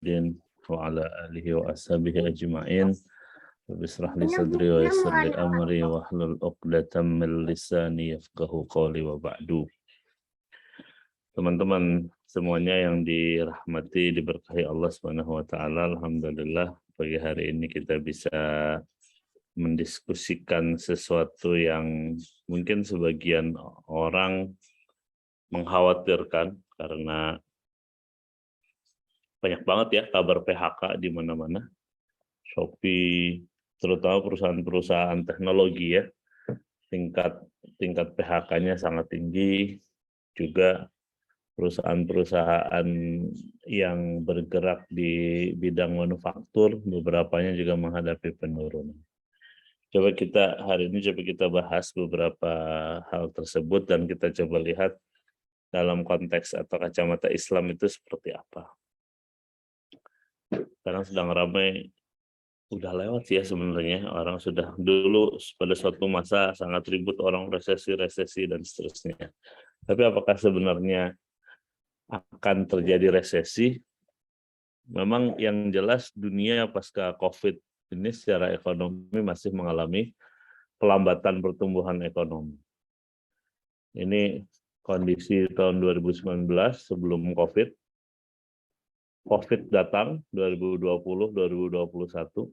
wa ala alihi wa ashabihi ajma'in. Rabbi ishrah li sadri wa yassir li amri wahlul 'uqdatam min lisani yafqahu qawli wa ba'du. Teman-teman semuanya yang dirahmati, diberkahi Allah Subhanahu wa taala, alhamdulillah pagi hari ini kita bisa mendiskusikan sesuatu yang mungkin sebagian orang mengkhawatirkan karena banyak banget ya kabar PHK di mana-mana. Shopee, terutama perusahaan-perusahaan teknologi ya, tingkat PHK-nya sangat tinggi. Juga perusahaan-perusahaan yang bergerak di bidang manufaktur, beberapanya juga menghadapi penurunan. Coba hari ini kita bahas beberapa hal tersebut dan kita coba lihat dalam konteks atau kacamata Islam itu seperti apa. Sekarang sedang ramai, udah lewat ya sebenarnya, orang sudah dulu pada suatu masa sangat ribut orang resesi dan seterusnya. Tapi apakah sebenarnya akan terjadi resesi? Memang yang jelas dunia pasca COVID ini secara ekonomi masih mengalami pelambatan pertumbuhan ekonomi. Ini kondisi tahun 2019 sebelum COVID. COVID datang 2020, 2021.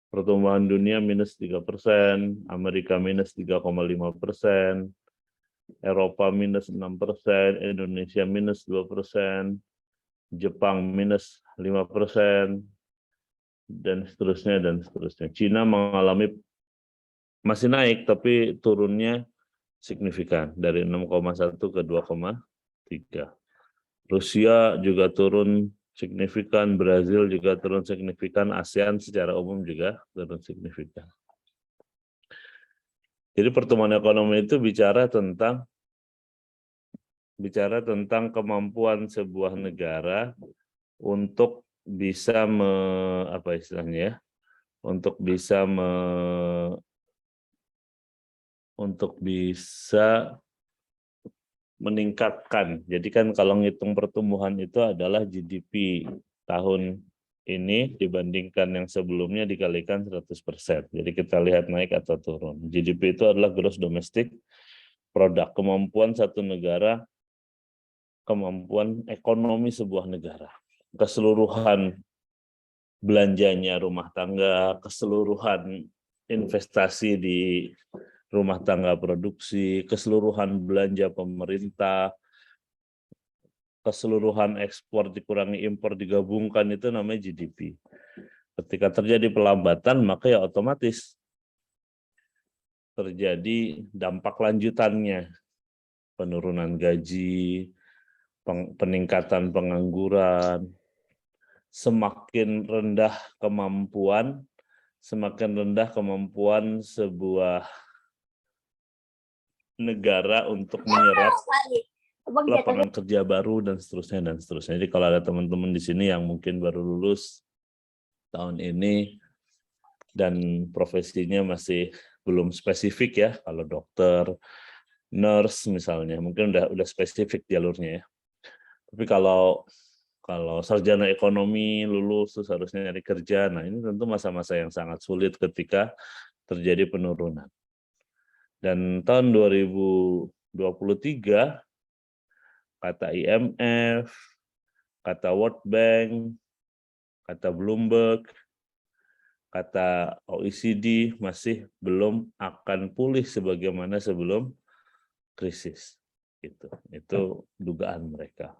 Pertumbuhan dunia minus 3%, Amerika minus 3,5%, Eropa minus 6%, Indonesia minus 2%, Jepang minus 5%, dan seterusnya, dan seterusnya. Cina mengalami masih naik, tapi turunnya signifikan, dari 6,1 ke 2,3. Rusia juga turun signifikan, Brazil juga turun signifikan, ASEAN secara umum juga turun signifikan. Jadi pertumbuhan ekonomi itu bicara tentang kemampuan sebuah negara untuk bisa untuk bisa meningkatkan. Jadi kan kalau ngitung pertumbuhan itu adalah GDP tahun ini dibandingkan yang sebelumnya dikalikan 100%. Jadi kita lihat naik atau turun. GDP itu adalah gross domestic product, kemampuan satu negara, kemampuan ekonomi sebuah negara. Keseluruhan belanjanya rumah tangga, keseluruhan investasi di rumah tangga produksi, keseluruhan belanja pemerintah, keseluruhan ekspor dikurangi impor digabungkan, itu namanya GDP. Ketika terjadi pelambatan, maka ya otomatis terjadi dampak lanjutannya. Penurunan gaji, peningkatan pengangguran, semakin rendah kemampuan sebuah negara untuk menyerap lapangan kerja baru dan seterusnya dan seterusnya. Jadi kalau ada teman-teman di sini yang mungkin baru lulus tahun ini dan profesinya masih belum spesifik ya, kalau dokter, nurse misalnya, mungkin udah spesifik jalurnya ya. Tapi kalau sarjana ekonomi lulus terus harusnya nyari kerja, nah ini tentu masa-masa yang sangat sulit ketika terjadi penurunan. Dan tahun 2023 kata IMF, kata World Bank, kata Bloomberg, kata OECD masih belum akan pulih sebagaimana sebelum krisis. Itu dugaan mereka.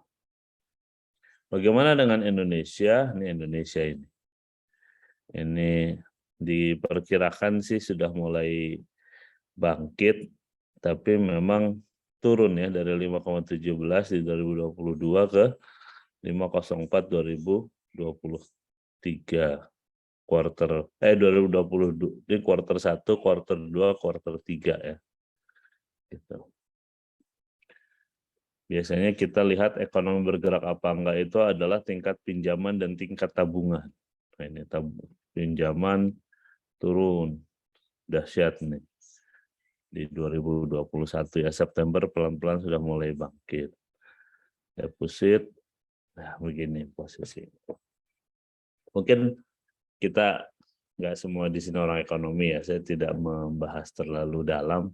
Bagaimana dengan Indonesia? Ini Indonesia ini. Ini diperkirakan sih sudah mulai bangkit, tapi memang turun ya dari 5,17 di 2022 ke 5,04 2023 2020 di kuartal 1, kuartal 2, kuartal 3 ya. Gitu. Biasanya kita lihat ekonomi bergerak apa enggak itu adalah tingkat pinjaman dan tingkat tabungan. Nah, ini pinjaman turun dahsyat nih. Di 2021 ya, September pelan-pelan sudah mulai bangkit. Deposit, nah begini posisi. Mungkin kita nggak semua di sini orang ekonomi ya, saya tidak membahas terlalu dalam.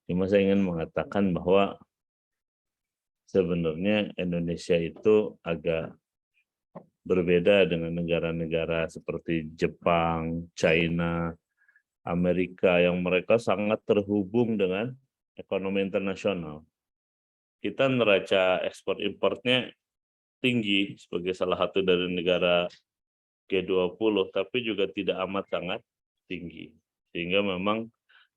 Cuma saya ingin mengatakan bahwa sebenarnya Indonesia itu agak berbeda dengan negara-negara seperti Jepang, China, Amerika yang mereka sangat terhubung dengan ekonomi internasional. Kita neraca ekspor importnya tinggi sebagai salah satu dari negara G20, tapi juga tidak amat sangat tinggi. Sehingga memang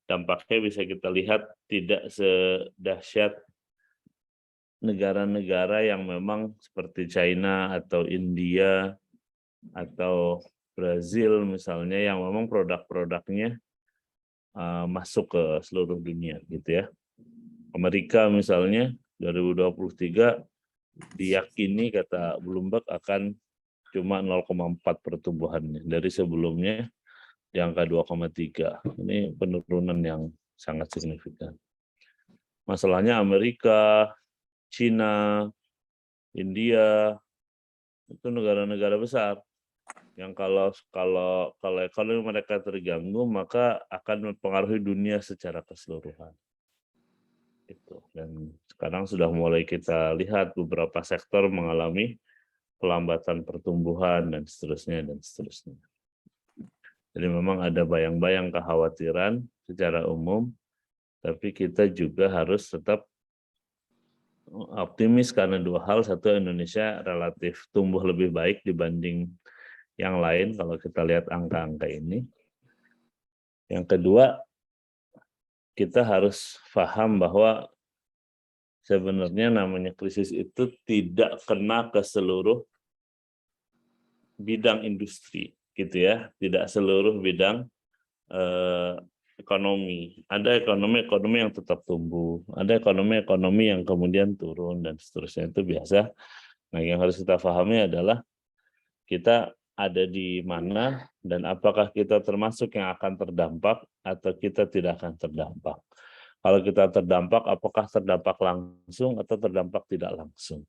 dampaknya bisa kita lihat tidak sedahsyat negara-negara yang memang seperti China atau India atau Brazil misalnya yang memang produk-produknya masuk ke seluruh dunia gitu ya. Amerika misalnya 2023 diyakini kata Bloomberg akan cuma 0,4 pertumbuhannya dari sebelumnya di angka 2,3. Ini penurunan yang sangat signifikan. Masalahnya Amerika, China, India itu negara-negara besar yang kalau ekonomi mereka terganggu maka akan mempengaruhi dunia secara keseluruhan. Itu. Dan sekarang sudah mulai kita lihat beberapa sektor mengalami pelambatan pertumbuhan dan seterusnya dan seterusnya. Jadi memang ada bayang-bayang kekhawatiran secara umum, tapi kita juga harus tetap optimis karena dua hal. Satu, Indonesia relatif tumbuh lebih baik dibanding yang lain kalau kita lihat angka-angka ini. Yang kedua, kita harus paham bahwa sebenarnya namanya krisis itu tidak kena ke seluruh bidang industri, gitu ya. Tidak seluruh bidang ekonomi. Ada ekonomi yang tetap tumbuh, ada ekonomi yang kemudian turun dan seterusnya, itu biasa. Nah, yang harus kita pahami adalah kita ada di mana dan apakah kita termasuk yang akan terdampak atau kita tidak akan terdampak. Kalau kita terdampak, apakah terdampak langsung atau terdampak tidak langsung.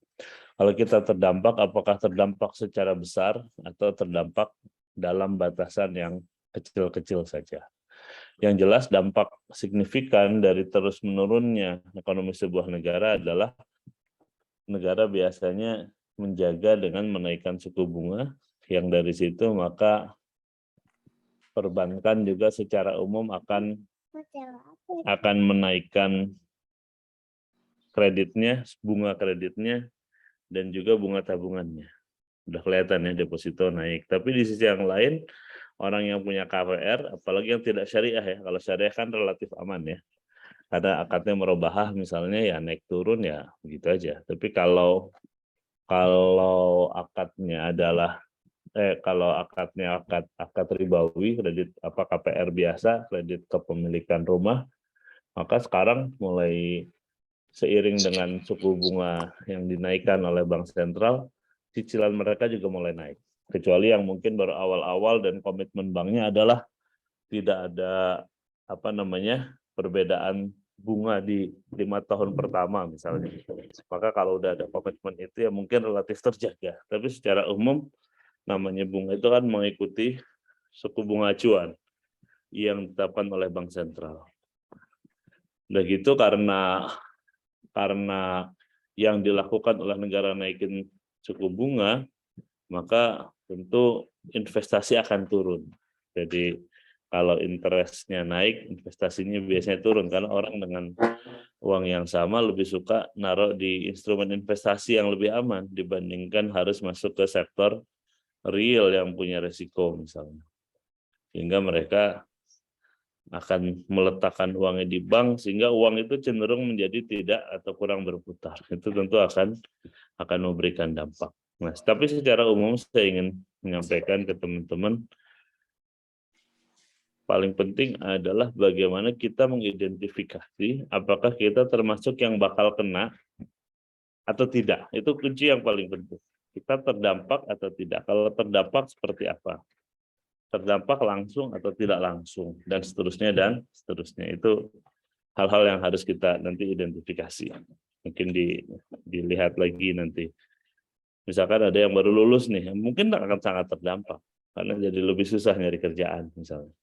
Kalau kita terdampak, apakah terdampak secara besar atau terdampak dalam batasan yang kecil-kecil saja. Yang jelas dampak signifikan dari terus menurunnya ekonomi sebuah negara adalah negara biasanya menjaga dengan menaikkan suku bunga, yang dari situ maka perbankan juga secara umum akan menaikkan kreditnya, bunga kreditnya, dan juga bunga tabungannya. Udah kelihatan ya deposito naik. Tapi di sisi yang lain, orang yang punya KPR, apalagi yang tidak syariah ya, kalau syariah kan relatif aman ya. Karena akadnya merubah misalnya ya naik turun ya begitu aja. Tapi kalau akadnya adalah kalau akadnya akad ribawi, kredit KPR biasa, kredit kepemilikan rumah, maka sekarang mulai seiring dengan suku bunga yang dinaikkan oleh bank sentral, cicilan mereka juga mulai naik. Kecuali yang mungkin baru awal-awal dan komitmen banknya adalah tidak ada perbedaan bunga di 5 tahun pertama misalnya. Maka kalau udah ada komitmen itu ya mungkin relatif terjaga. Tapi secara umum namanya bunga itu kan mengikuti suku bunga acuan yang ditetapkan oleh bank sentral. Udah gitu karena yang dilakukan oleh negara naikin suku bunga, maka tentu investasi akan turun. Jadi kalau interestnya naik, investasinya biasanya turun karena orang dengan uang yang sama lebih suka naruh di instrumen investasi yang lebih aman dibandingkan harus masuk ke sektor real yang punya resiko misalnya. Sehingga mereka akan meletakkan uangnya di bank sehingga uang itu cenderung menjadi tidak atau kurang berputar. Itu tentu akan memberikan dampak. Nah, tapi secara umum saya ingin menyampaikan ke teman-teman, paling penting adalah bagaimana kita mengidentifikasi apakah kita termasuk yang bakal kena atau tidak. Itu kunci yang paling penting. Kita terdampak atau tidak. Kalau terdampak seperti apa? Terdampak langsung atau tidak langsung, dan seterusnya dan seterusnya. Itu hal-hal yang harus kita nanti identifikasi. Mungkin dilihat lagi nanti. Misalkan ada yang baru lulus nih, mungkin akan sangat terdampak. karena jadi lebih susah nyari kerjaan misalnya.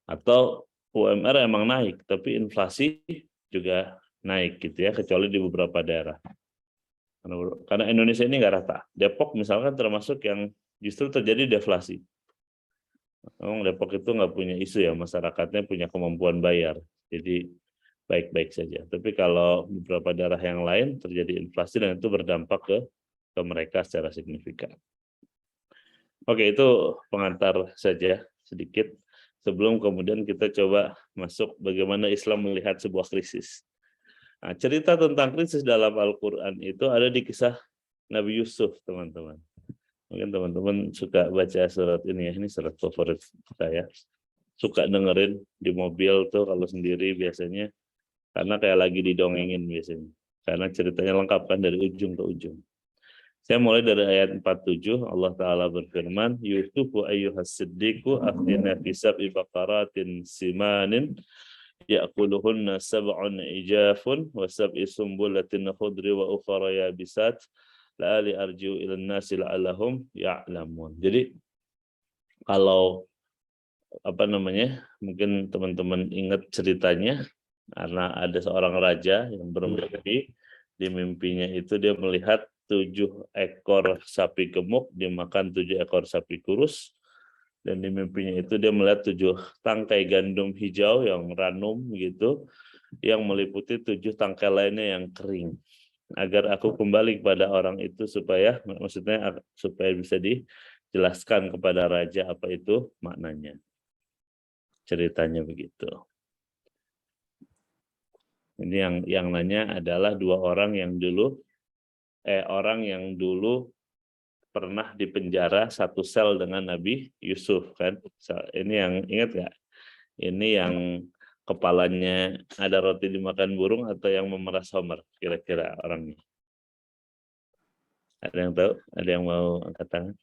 Atau UMR emang naik, tapi inflasi juga naik gitu ya, kecuali di beberapa daerah. Karena Indonesia ini nggak rata. Depok misalkan termasuk yang justru terjadi deflasi. Memang Depok itu nggak punya isu ya, masyarakatnya punya kemampuan bayar. Jadi baik-baik saja. Tapi kalau beberapa daerah yang lain terjadi inflasi dan itu berdampak ke mereka secara signifikan. Oke, itu pengantar saja sedikit. Sebelum kemudian kita coba masuk bagaimana Islam melihat sebuah krisis. Nah, cerita tentang krisis dalam Al-Quran itu ada di kisah Nabi Yusuf, teman-teman. Mungkin teman-teman suka baca surat ini ya, ini surat favorit saya. Suka dengerin di mobil tuh kalau sendiri biasanya, karena kayak lagi didongengin biasanya. Karena ceritanya lengkap kan dari ujung ke ujung. Saya mulai dari ayat 47, Allah Ta'ala berfirman, Yusufu ayyuhas siddiqu afdina fi sab'i baqaratin simanin, ya'kuluhunna sab'un ijafun, wa sab'i sumbulatin khudri wa ukhara yabisat, la'ali arji'u ilan nasi la'allahum ya'lamun. Jadi, kalau mungkin teman-teman ingat ceritanya, karena ada seorang raja yang bermimpi, di mimpinya itu dia melihat 7 ekor sapi gemuk dimakan 7 ekor sapi kurus, dan di mimpinya itu dia melihat 7 tangkai gandum hijau yang ranum gitu, yang meliputi 7 tangkai lainnya yang kering. Agar aku kembali kepada orang itu supaya bisa dijelaskan kepada raja apa itu maknanya. Ceritanya begitu. Ini yang nanya adalah 2 orang yang dulu pernah dipenjara satu sel dengan Nabi Yusuf kan. Ini yang ingat nggak? Ini yang kepalanya ada roti dimakan burung atau yang memeras Homer kira-kira orangnya? Ada yang tahu? Ada yang mau angkat tangan?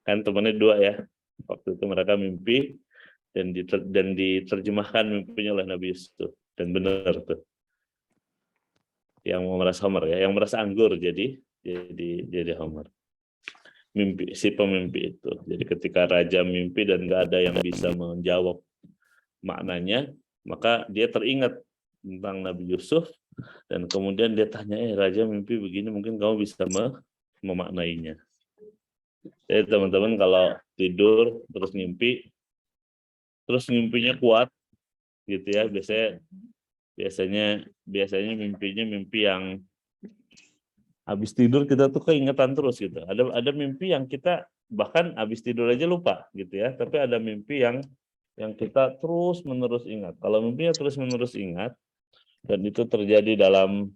Kan temannya 2 ya. Waktu itu mereka mimpi dan diterjemahkan mimpinya oleh Nabi Yusuf, dan benar tuh. Yang memeras Homer ya, yang memeras anggur jadi Homer. Mimpi si pemimpi itu. Jadi ketika raja mimpi dan nggak ada yang bisa menjawab maknanya, maka dia teringat tentang Nabi Yusuf dan kemudian dia tanya, raja mimpi begini, mungkin kamu bisa memaknainya. Jadi teman-teman kalau tidur terus mimpinya kuat gitu ya, biasanya mimpinya mimpi yang habis tidur kita tuh keingetan terus gitu. Ada mimpi yang kita bahkan habis tidur aja lupa gitu ya, tapi ada mimpi yang kita terus menerus ingat. Kalau mimpinya terus menerus ingat dan itu terjadi dalam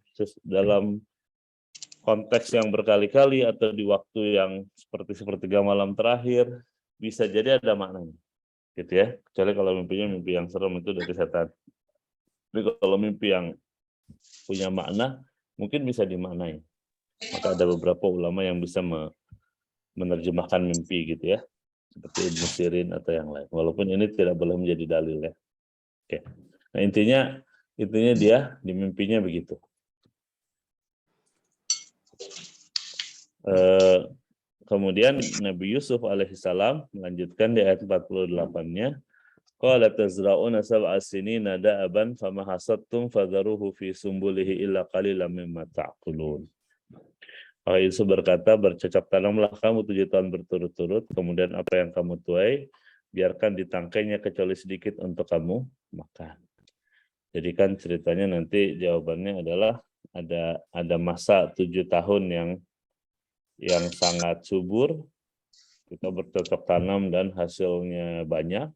konteks yang berkali-kali atau di waktu yang seperti sepertiga malam terakhir, bisa jadi ada maknanya gitu ya. Kecuali kalau mimpinya mimpi yang serem, itu dari setan. Tapi kalau mimpi yang punya makna mungkin bisa dimaknai. Maka ada beberapa ulama yang bisa menerjemahkan mimpi gitu ya, seperti Ibnu Sirin atau yang lain. Walaupun ini tidak boleh menjadi dalil ya. Oke. Nah intinya dia di mimpinya begitu. Kemudian Nabi Yusuf alaihissalam melanjutkan di ayat 48-nya, qala tazra'una sab'a sinina da'aban fama hasadtum fadharuhu fi sumbulihi illa qalilan mimma ta'kulun. Maka Yusuf berkata, bercocok tanamlah kamu 7 tahun berturut-turut, kemudian apa yang kamu tuai, biarkan di tangkainya kecuali sedikit untuk kamu makan. Jadi kan ceritanya nanti jawabannya adalah ada masa 7 tahun yang sangat subur, kita bercocok tanam dan hasilnya banyak.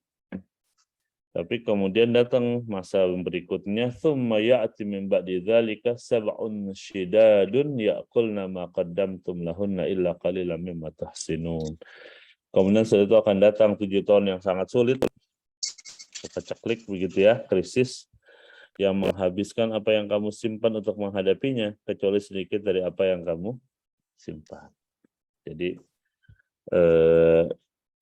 Tapi kemudian datang masa berikutnya, tsumma ya'ti min ba'di dzalika sab'un syidadun ya'kulna ma qaddamtum lahunna illa qalilan mimma tahsinun. Kemudian setelah itu akan datang 7 tahun yang sangat sulit, keceklik begitu ya, krisis yang menghabiskan apa yang kamu simpan untuk menghadapinya, kecuali sedikit dari apa yang kamu simpan. Jadi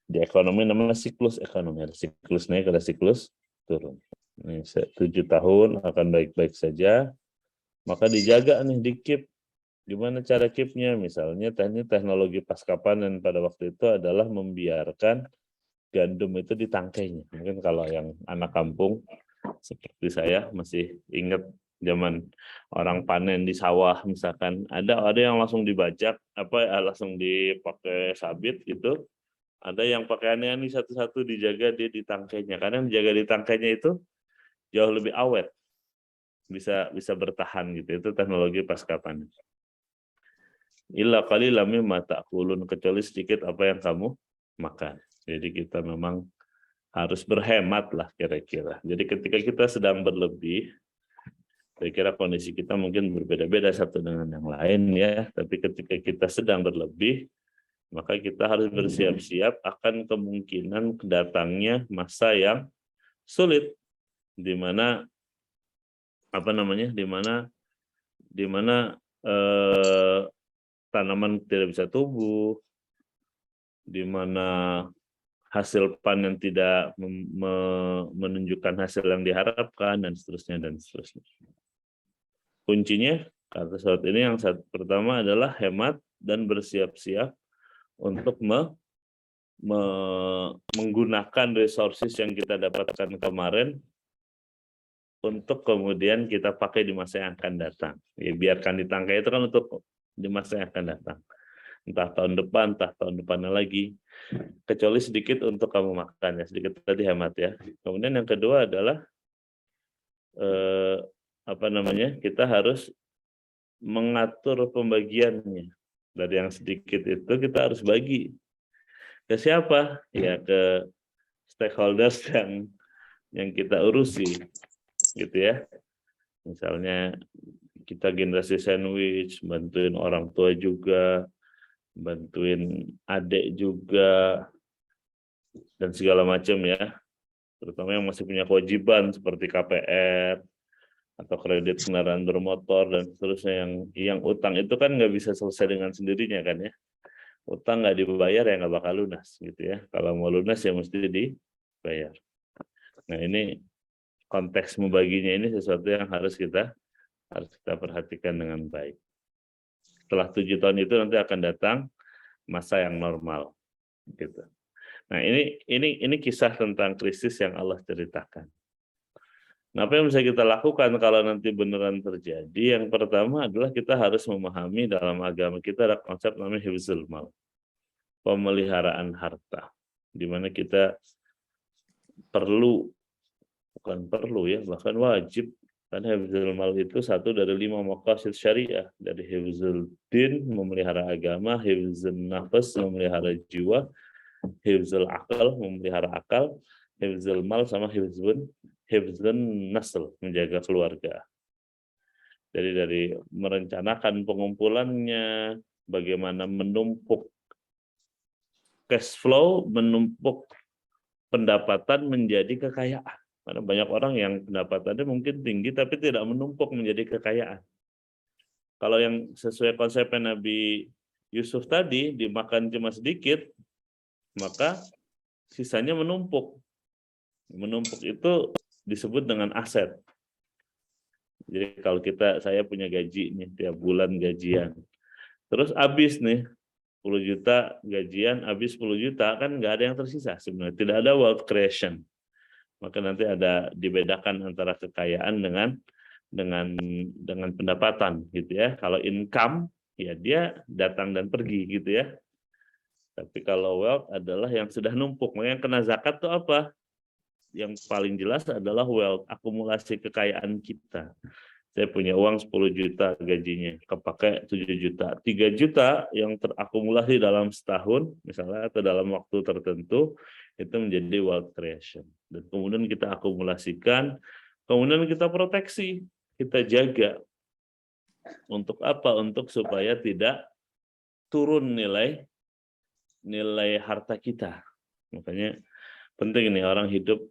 di ekonomi namanya siklus ekonomi, ada siklus naik, ada siklus turun. Ini 7 tahun akan baik-baik saja, maka dijaga nih, dikip Gimana cara keep-nya? Misalnya teknologi pasca panen pada waktu itu adalah membiarkan gandum itu di tangkainya. Mungkin kalau yang anak kampung seperti saya masih ingat zaman orang panen di sawah misalkan, ada yang langsung dibajak langsung dipakai sabit gitu. Ada yang pakai aneh-aneh satu-satu dijaga dia di tangkainya. Karena menjaga di tangkainya itu jauh lebih awet. Bisa bertahan gitu. Itu teknologi pasca panen. Illa qalilan mimma ta'kulun, kecuali sedikit apa yang kamu makan. Jadi kita memang harus berhemat lah kira-kira. Jadi ketika kita sedang berlebih, kira-kira kondisi kita mungkin berbeda-beda satu dengan yang lain ya. Tapi ketika kita sedang berlebih, maka kita harus bersiap-siap akan kemungkinan kedatangnya masa yang sulit, di mana di mana tanaman tidak bisa tumbuh, di mana hasil panen tidak menunjukkan hasil yang diharapkan, dan seterusnya dan seterusnya. Kuncinya kata saat ini yang pertama adalah hemat dan bersiap-siap untuk menggunakan resources yang kita dapatkan kemarin untuk kemudian kita pakai di masa yang akan datang. Ya, biarkan di tangkai itu kan untuk di masa yang akan datang. Entah tahun depannya lagi. Kecuali sedikit untuk kamu makan ya, sedikit tadi hemat ya. Kemudian yang kedua adalah kita harus mengatur pembagiannya. Dari yang sedikit itu kita harus bagi ke siapa? Ya ke stakeholders yang kita urusi, gitu ya. Misalnya kita generasi sandwich, bantuin orang tua juga, bantuin adik juga, dan segala macam ya. Terutama yang masih punya kewajiban seperti KPR atau kredit kendaraan bermotor dan seterusnya, yang utang itu kan nggak bisa selesai dengan sendirinya kan ya. Utang nggak dibayar ya nggak bakal lunas gitu ya. Kalau mau lunas ya mesti dibayar. Nah ini konteks membaginya ini sesuatu yang harus kita perhatikan dengan baik. Setelah 7 tahun itu nanti akan datang masa yang normal gitu. Nah ini kisah tentang krisis yang Allah ceritakan. Nah, apa yang bisa kita lakukan kalau nanti beneran terjadi? Yang pertama adalah kita harus memahami dalam agama kita ada konsep namanya hifzul mal, pemeliharaan harta, di mana kita bahkan wajib, karena hifzul mal itu satu dari 5 maqasid syariah, dari hifzul din memelihara agama, hifzul nafas memelihara jiwa, hifzul akal memelihara akal, hifzul mal sama hifzun nasl menjaga keluarga. Jadi dari merencanakan pengumpulannya, bagaimana menumpuk cash flow, menumpuk pendapatan menjadi kekayaan. Karena banyak orang yang pendapatannya mungkin tinggi tapi tidak menumpuk menjadi kekayaan. Kalau yang sesuai konsepnya Nabi Yusuf tadi, dimakan cuma sedikit, maka sisanya menumpuk. Menumpuk itu disebut dengan aset. Jadi kalau saya punya gaji nih, tiap bulan gajian. Terus habis nih, 10 juta gajian, habis 10 juta, kan nggak ada yang tersisa sebenarnya. Tidak ada wealth creation. Maka nanti ada dibedakan antara kekayaan dengan pendapatan gitu ya. Kalau income, ya dia datang dan pergi gitu ya. Tapi kalau wealth adalah yang sudah numpuk. Makanya yang kena zakat itu apa? Yang paling jelas adalah wealth, akumulasi kekayaan kita. Saya punya uang 10 juta gajinya, kepakai 7 juta. 3 juta yang terakumulasi dalam setahun, misalnya, atau dalam waktu tertentu, itu menjadi wealth creation. Dan kemudian kita akumulasikan, kemudian kita proteksi, kita jaga. Untuk apa? Untuk supaya tidak turun nilai harta kita. Makanya penting nih orang hidup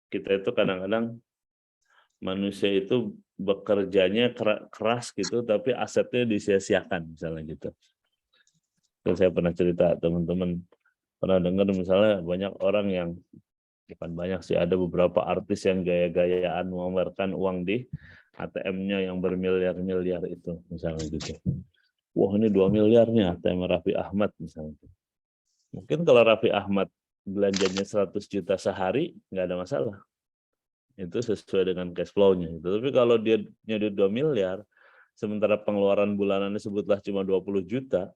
kita itu kadang-kadang manusia itu bekerjanya keras gitu, tapi asetnya disia-siakan misalnya gitu. Dan saya pernah cerita, teman-teman pernah dengar misalnya banyak orang yang, bukan banyak sih, ada beberapa artis yang gaya-gayaan mengeluarkan uang di ATM-nya yang bermiliar-miliar itu misalnya gitu. wah ini 2 miliar nih ATM Raffi Ahmad misalnya. Mungkin kalau Raffi Ahmad belanjanya 100 juta sehari, nggak ada masalah. Itu sesuai dengan cash flow-nya. Tapi kalau dia nyedot 2 miliar, sementara pengeluaran bulanannya sebutlah cuma 20 juta,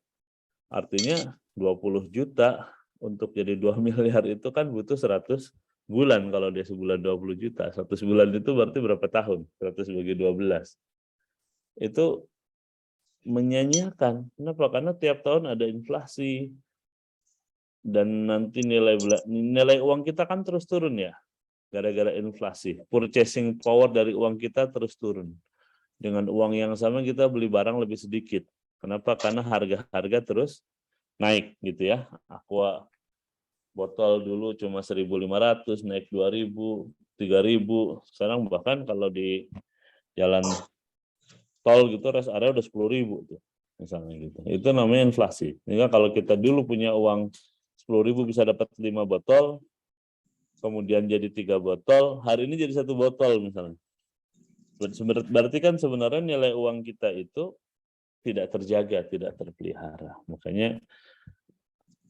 artinya 20 juta untuk jadi 2 miliar itu kan butuh 100 bulan kalau dia sebulan 20 juta. 100 bulan itu berarti berapa tahun? 100 bagi 12. Itu menyanyiakan. Kenapa? Karena tiap tahun ada inflasi, dan nanti nilai uang kita kan terus turun ya, gara-gara inflasi. Purchasing power dari uang kita terus turun. Dengan uang yang sama kita beli barang lebih sedikit. Kenapa? Karena harga-harga terus naik gitu ya. Aqua botol dulu cuma 1.500, naik 2.000, 3.000. Sekarang bahkan kalau di jalan tol gitu rest area udah 10.000 tuh misalnya gitu. Itu namanya inflasi. Sehingga kalau kita dulu punya uang 10.000 bisa dapat 5 botol, kemudian jadi 3 botol, hari ini jadi 1 botol misalnya. Berarti kan sebenarnya nilai uang kita itu tidak terjaga, tidak terpelihara. Makanya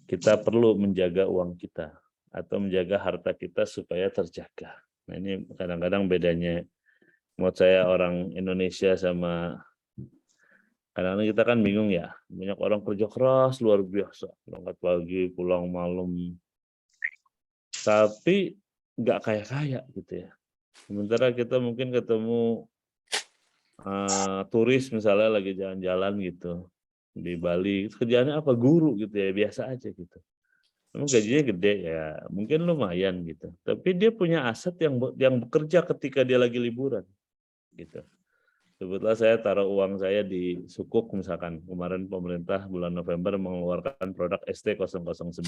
kita perlu menjaga uang kita atau menjaga harta kita supaya terjaga. Nah ini kadang-kadang bedanya menurut saya orang Indonesia sama, kadang-kadang kita kan bingung ya, banyak orang kerja keras luar biasa, berangkat pagi, pulang malam, tapi nggak kaya-kaya gitu ya. Sementara kita mungkin ketemu turis misalnya lagi jalan-jalan gitu di Bali, kerjaannya apa? Guru gitu ya, biasa aja gitu. Memang gajinya gede ya, mungkin lumayan gitu. Tapi dia punya aset yang bekerja ketika dia lagi liburan gitu. Sebutlah saya taruh uang saya di Sukuk misalkan, kemarin pemerintah bulan November mengeluarkan produk ST009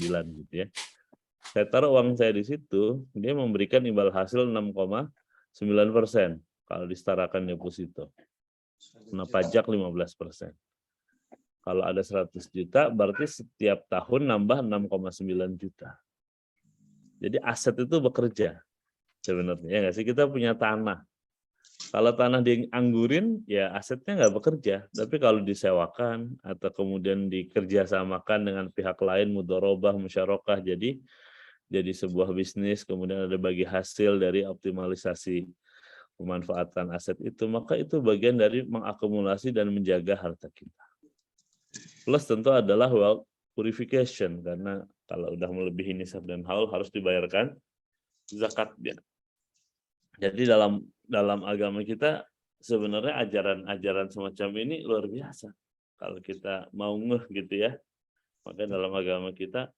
gitu ya. Saya taruh uang saya di situ, dia memberikan imbal hasil 6,9% kalau disetarakan deposito. Kena pajak 15%. Kalau ada 100 juta, berarti setiap tahun nambah 6,9 juta. Jadi aset itu bekerja sebenarnya, ya nggak sih? Kita punya tanah. Kalau tanah dianggurin, ya asetnya nggak bekerja. Tapi kalau disewakan atau kemudian dikerjasamakan dengan pihak lain, mudharabah, musyarakah, jadi sebuah bisnis, kemudian ada bagi hasil dari optimalisasi pemanfaatan aset itu, maka itu bagian dari mengakumulasi dan menjaga harta kita. Plus tentu adalah wealth purification, karena kalau udah melebihi nisab dan haul harus dibayarkan zakatnya. Jadi dalam agama kita sebenarnya ajaran-ajaran semacam ini luar biasa. Kalau kita mau ngeh gitu ya, maka dalam agama kita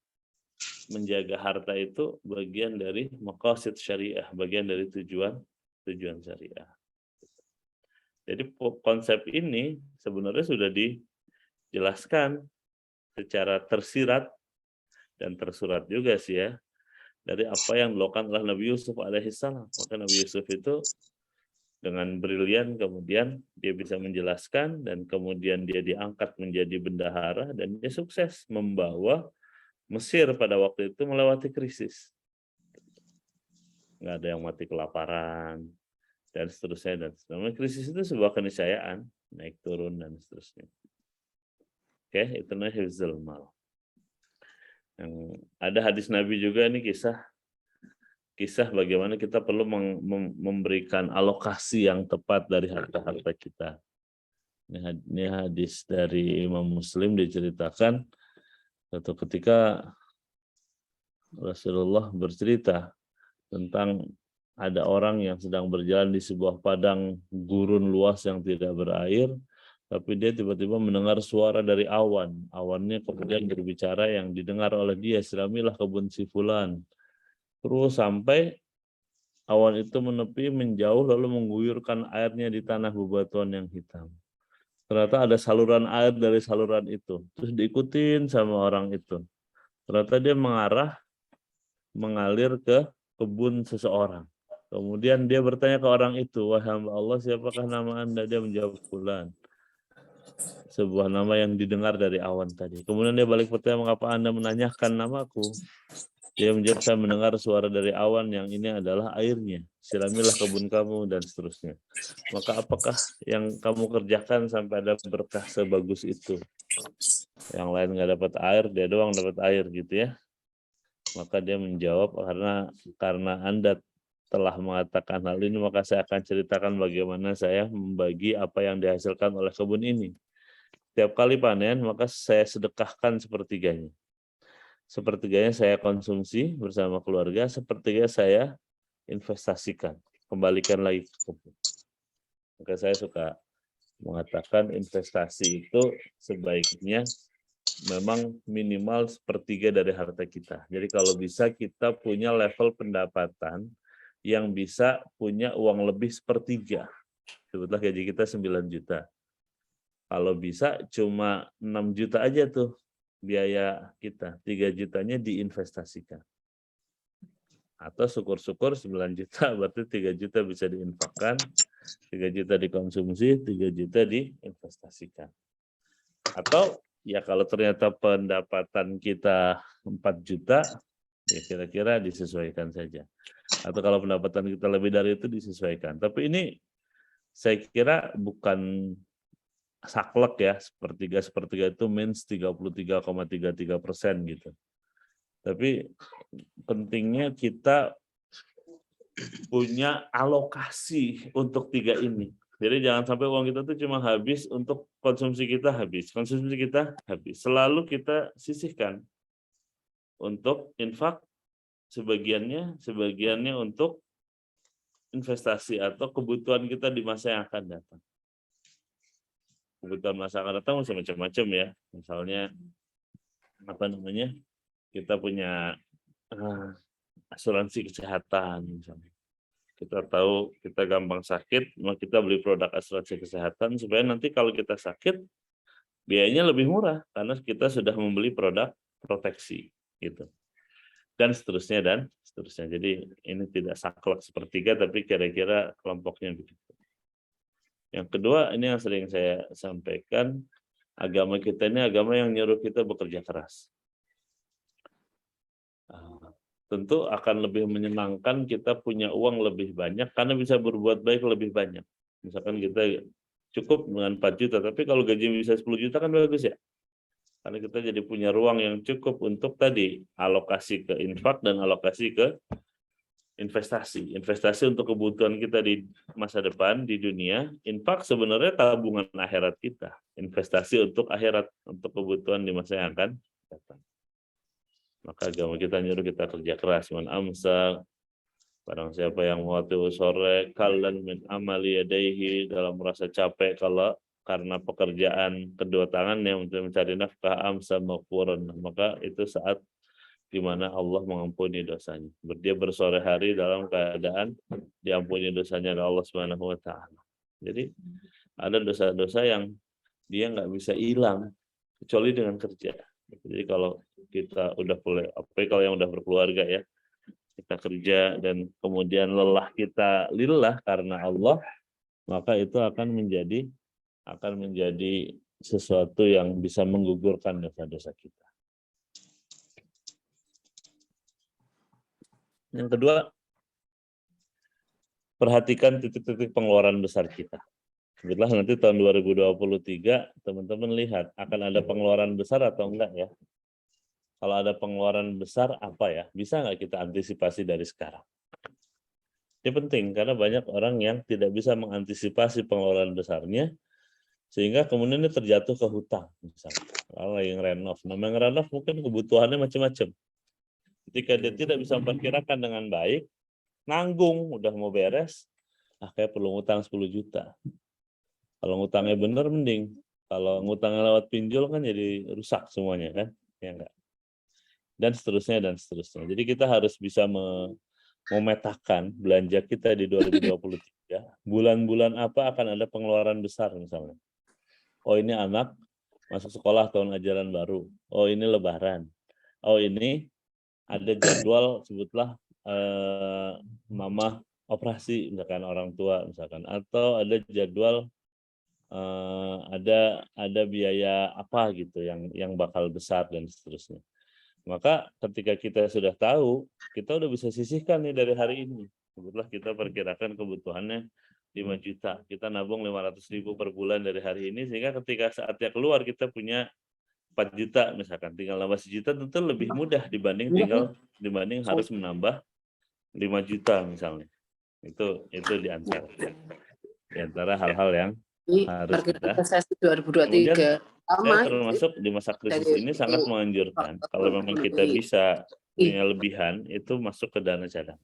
menjaga harta itu bagian dari maqasid syariah, bagian dari tujuan syariah. Jadi konsep ini sebenarnya sudah dijelaskan secara tersirat dan tersurat juga sih ya, dari apa yang dilakukan oleh Nabi Yusuf alaihissalam. Maka Nabi Yusuf itu dengan brilian kemudian dia bisa menjelaskan, dan kemudian dia diangkat menjadi bendahara, dan dia sukses membawa Mesir pada waktu itu melewati krisis. Nggak ada yang mati kelaparan, dan seterusnya. Krisis itu sebuah keniscayaan, naik turun dan seterusnya. Oke, itu namanya hifzul mal. Yang ada hadis Nabi juga, ini kisah bagaimana kita perlu memberikan alokasi yang tepat dari harta-harta kita. Ini hadis dari Imam Muslim, diceritakan suatu ketika Rasulullah bercerita tentang ada orang yang sedang berjalan di sebuah padang gurun luas yang tidak berair, tapi dia tiba-tiba mendengar suara dari awan. Awannya kemudian berbicara yang didengar oleh dia, "Siramilah kebun si fulan." Terus sampai awan itu menepi, menjauh, lalu mengguyurkan airnya di tanah bebatuan yang hitam. Ternyata ada saluran air dari saluran itu. Terus diikutin sama orang itu. Ternyata dia mengalir ke kebun seseorang. Kemudian dia bertanya ke orang itu, "Wahai hamba Allah, siapakah nama Anda?" Dia menjawab, "Fulan." Sebuah nama yang didengar dari awan tadi. Kemudian dia balik bertanya, "Mengapa Anda menanyakan namaku?" Dia menjawab, saya mendengar suara dari awan yang ini adalah airnya. Siramilah kebun kamu dan seterusnya. Maka apakah yang kamu kerjakan sampai ada berkah sebagus itu? Yang lain nggak dapat air, dia doang dapat air gitu ya. Maka dia menjawab, karena Anda telah mengatakan hal ini, maka saya akan ceritakan bagaimana saya membagi apa yang dihasilkan oleh kebun ini. Tiap kali panen, maka saya sedekahkan sepertiganya. Sepertiganya saya konsumsi bersama keluarga, sepertiga saya investasikan, kembalikan lagi ke kebun. Maka saya suka mengatakan investasi itu sebaiknya memang minimal sepertiga dari harta kita. Jadi kalau bisa kita punya level pendapatan yang bisa punya uang lebih sepertiga. Sebutlah gaji kita 9 juta. Kalau bisa cuma 6 juta aja tuh biaya kita, 3 jutanya diinvestasikan. Atau syukur-syukur 9 juta, berarti 3 juta bisa diinfakkan, 3 juta dikonsumsi, 3 juta diinvestasikan. Atau ya kalau ternyata pendapatan kita 4 juta, ya kira-kira disesuaikan saja. Atau kalau pendapatan kita lebih dari itu disesuaikan. Tapi ini saya kira bukan saklek ya, sepertiga itu means 33,33% gitu. Tapi pentingnya kita punya alokasi untuk 3 ini. Jadi jangan sampai uang kita tuh cuma habis untuk konsumsi kita habis. Konsumsi kita habis. Selalu kita sisihkan untuk infak, sebagiannya untuk investasi atau kebutuhan kita di masa yang akan datang. Kebutuhan masa akan datang macam-macam ya. Misalnya kita punya asuransi kesehatan misalnya. Kita tahu kita gampang sakit, maka kita beli produk asuransi kesehatan supaya nanti kalau kita sakit biayanya lebih murah karena kita sudah membeli produk proteksi gitu. Dan seterusnya. Jadi ini tidak saklek sepertiga tapi kira-kira kelompoknya begitu. Yang kedua, ini yang sering saya sampaikan, agama kita ini agama yang nyuruh kita bekerja keras. Tentu akan lebih menyenangkan kita punya uang lebih banyak karena bisa berbuat baik lebih banyak. Misalkan kita cukup dengan 4 juta, tapi kalau gaji bisa 10 juta kan bagus ya. Karena kita jadi punya ruang yang cukup untuk tadi alokasi ke infak dan alokasi ke investasi. Investasi untuk kebutuhan kita di masa depan di dunia, infak sebenarnya tabungan akhirat kita. Investasi untuk akhirat, untuk kebutuhan di masa yang akan datang. Maka agama kita nyuruh kita kerja keras. Man amsa, barang siapa yang waktu sore kalan min amali yadaihi, dalam merasa capek kalau karena pekerjaan kedua tangannya untuk mencari nafkah, amsa maghfuran, maka itu saat di mana Allah mengampuni dosanya. Dia bersore hari dalam keadaan diampuni dosanya oleh Allah Subhanahu wa taala. Jadi ada dosa-dosa yang dia nggak bisa hilang kecuali dengan kerja. Jadi kalau kita udah apalagi kalau yang udah berkeluarga ya, kita kerja dan kemudian lelah kita lillah karena Allah, maka itu akan menjadi sesuatu yang bisa menggugurkan dosa-dosa kita. Yang kedua, perhatikan titik-titik pengeluaran besar kita. Sebutlah nanti tahun 2023 teman-teman lihat akan ada pengeluaran besar atau enggak ya. Kalau ada pengeluaran besar apa ya? Bisa nggak kita antisipasi dari sekarang? Ini penting karena banyak orang yang tidak bisa mengantisipasi pengeluaran besarnya sehingga kemudian ini terjatuh ke hutang misalnya. Kalau yang renov, namanya renov mungkin kebutuhannya macam-macam. Ketika dia tidak bisa memperkirakan dengan baik, nanggung udah mau beres, kayak perlu ngutang 10 juta. Kalau ngutangnya benar mending. Kalau ngutangnya lewat pinjol kan jadi rusak semuanya kan? Ya enggak. Dan seterusnya. Jadi kita harus bisa memetakan belanja kita di 2023. Bulan-bulan apa akan ada pengeluaran besar misalnya. Oh ini anak masuk sekolah tahun ajaran baru. Oh ini lebaran. Oh ini ada jadwal sebutlah mama operasi misalkan orang tua misalkan. Atau ada jadwal ada biaya apa gitu yang bakal besar dan seterusnya. Maka ketika kita sudah tahu, kita udah bisa sisihkan nih dari hari ini. Sebutlah kita perkirakan kebutuhannya 5 juta. Kita nabung 500.000 per bulan dari hari ini, sehingga ketika saatnya keluar kita punya 4 juta misalkan. Tinggal nambah sejuta tentu lebih mudah dibanding harus menambah 5 juta misalnya. Itu di antara hal-hal yang harus kita. Kemudian saya termasuk di masa krisis ini sangat menganjurkan kalau memang kita bisa punya lebihan itu masuk ke dana cadangan.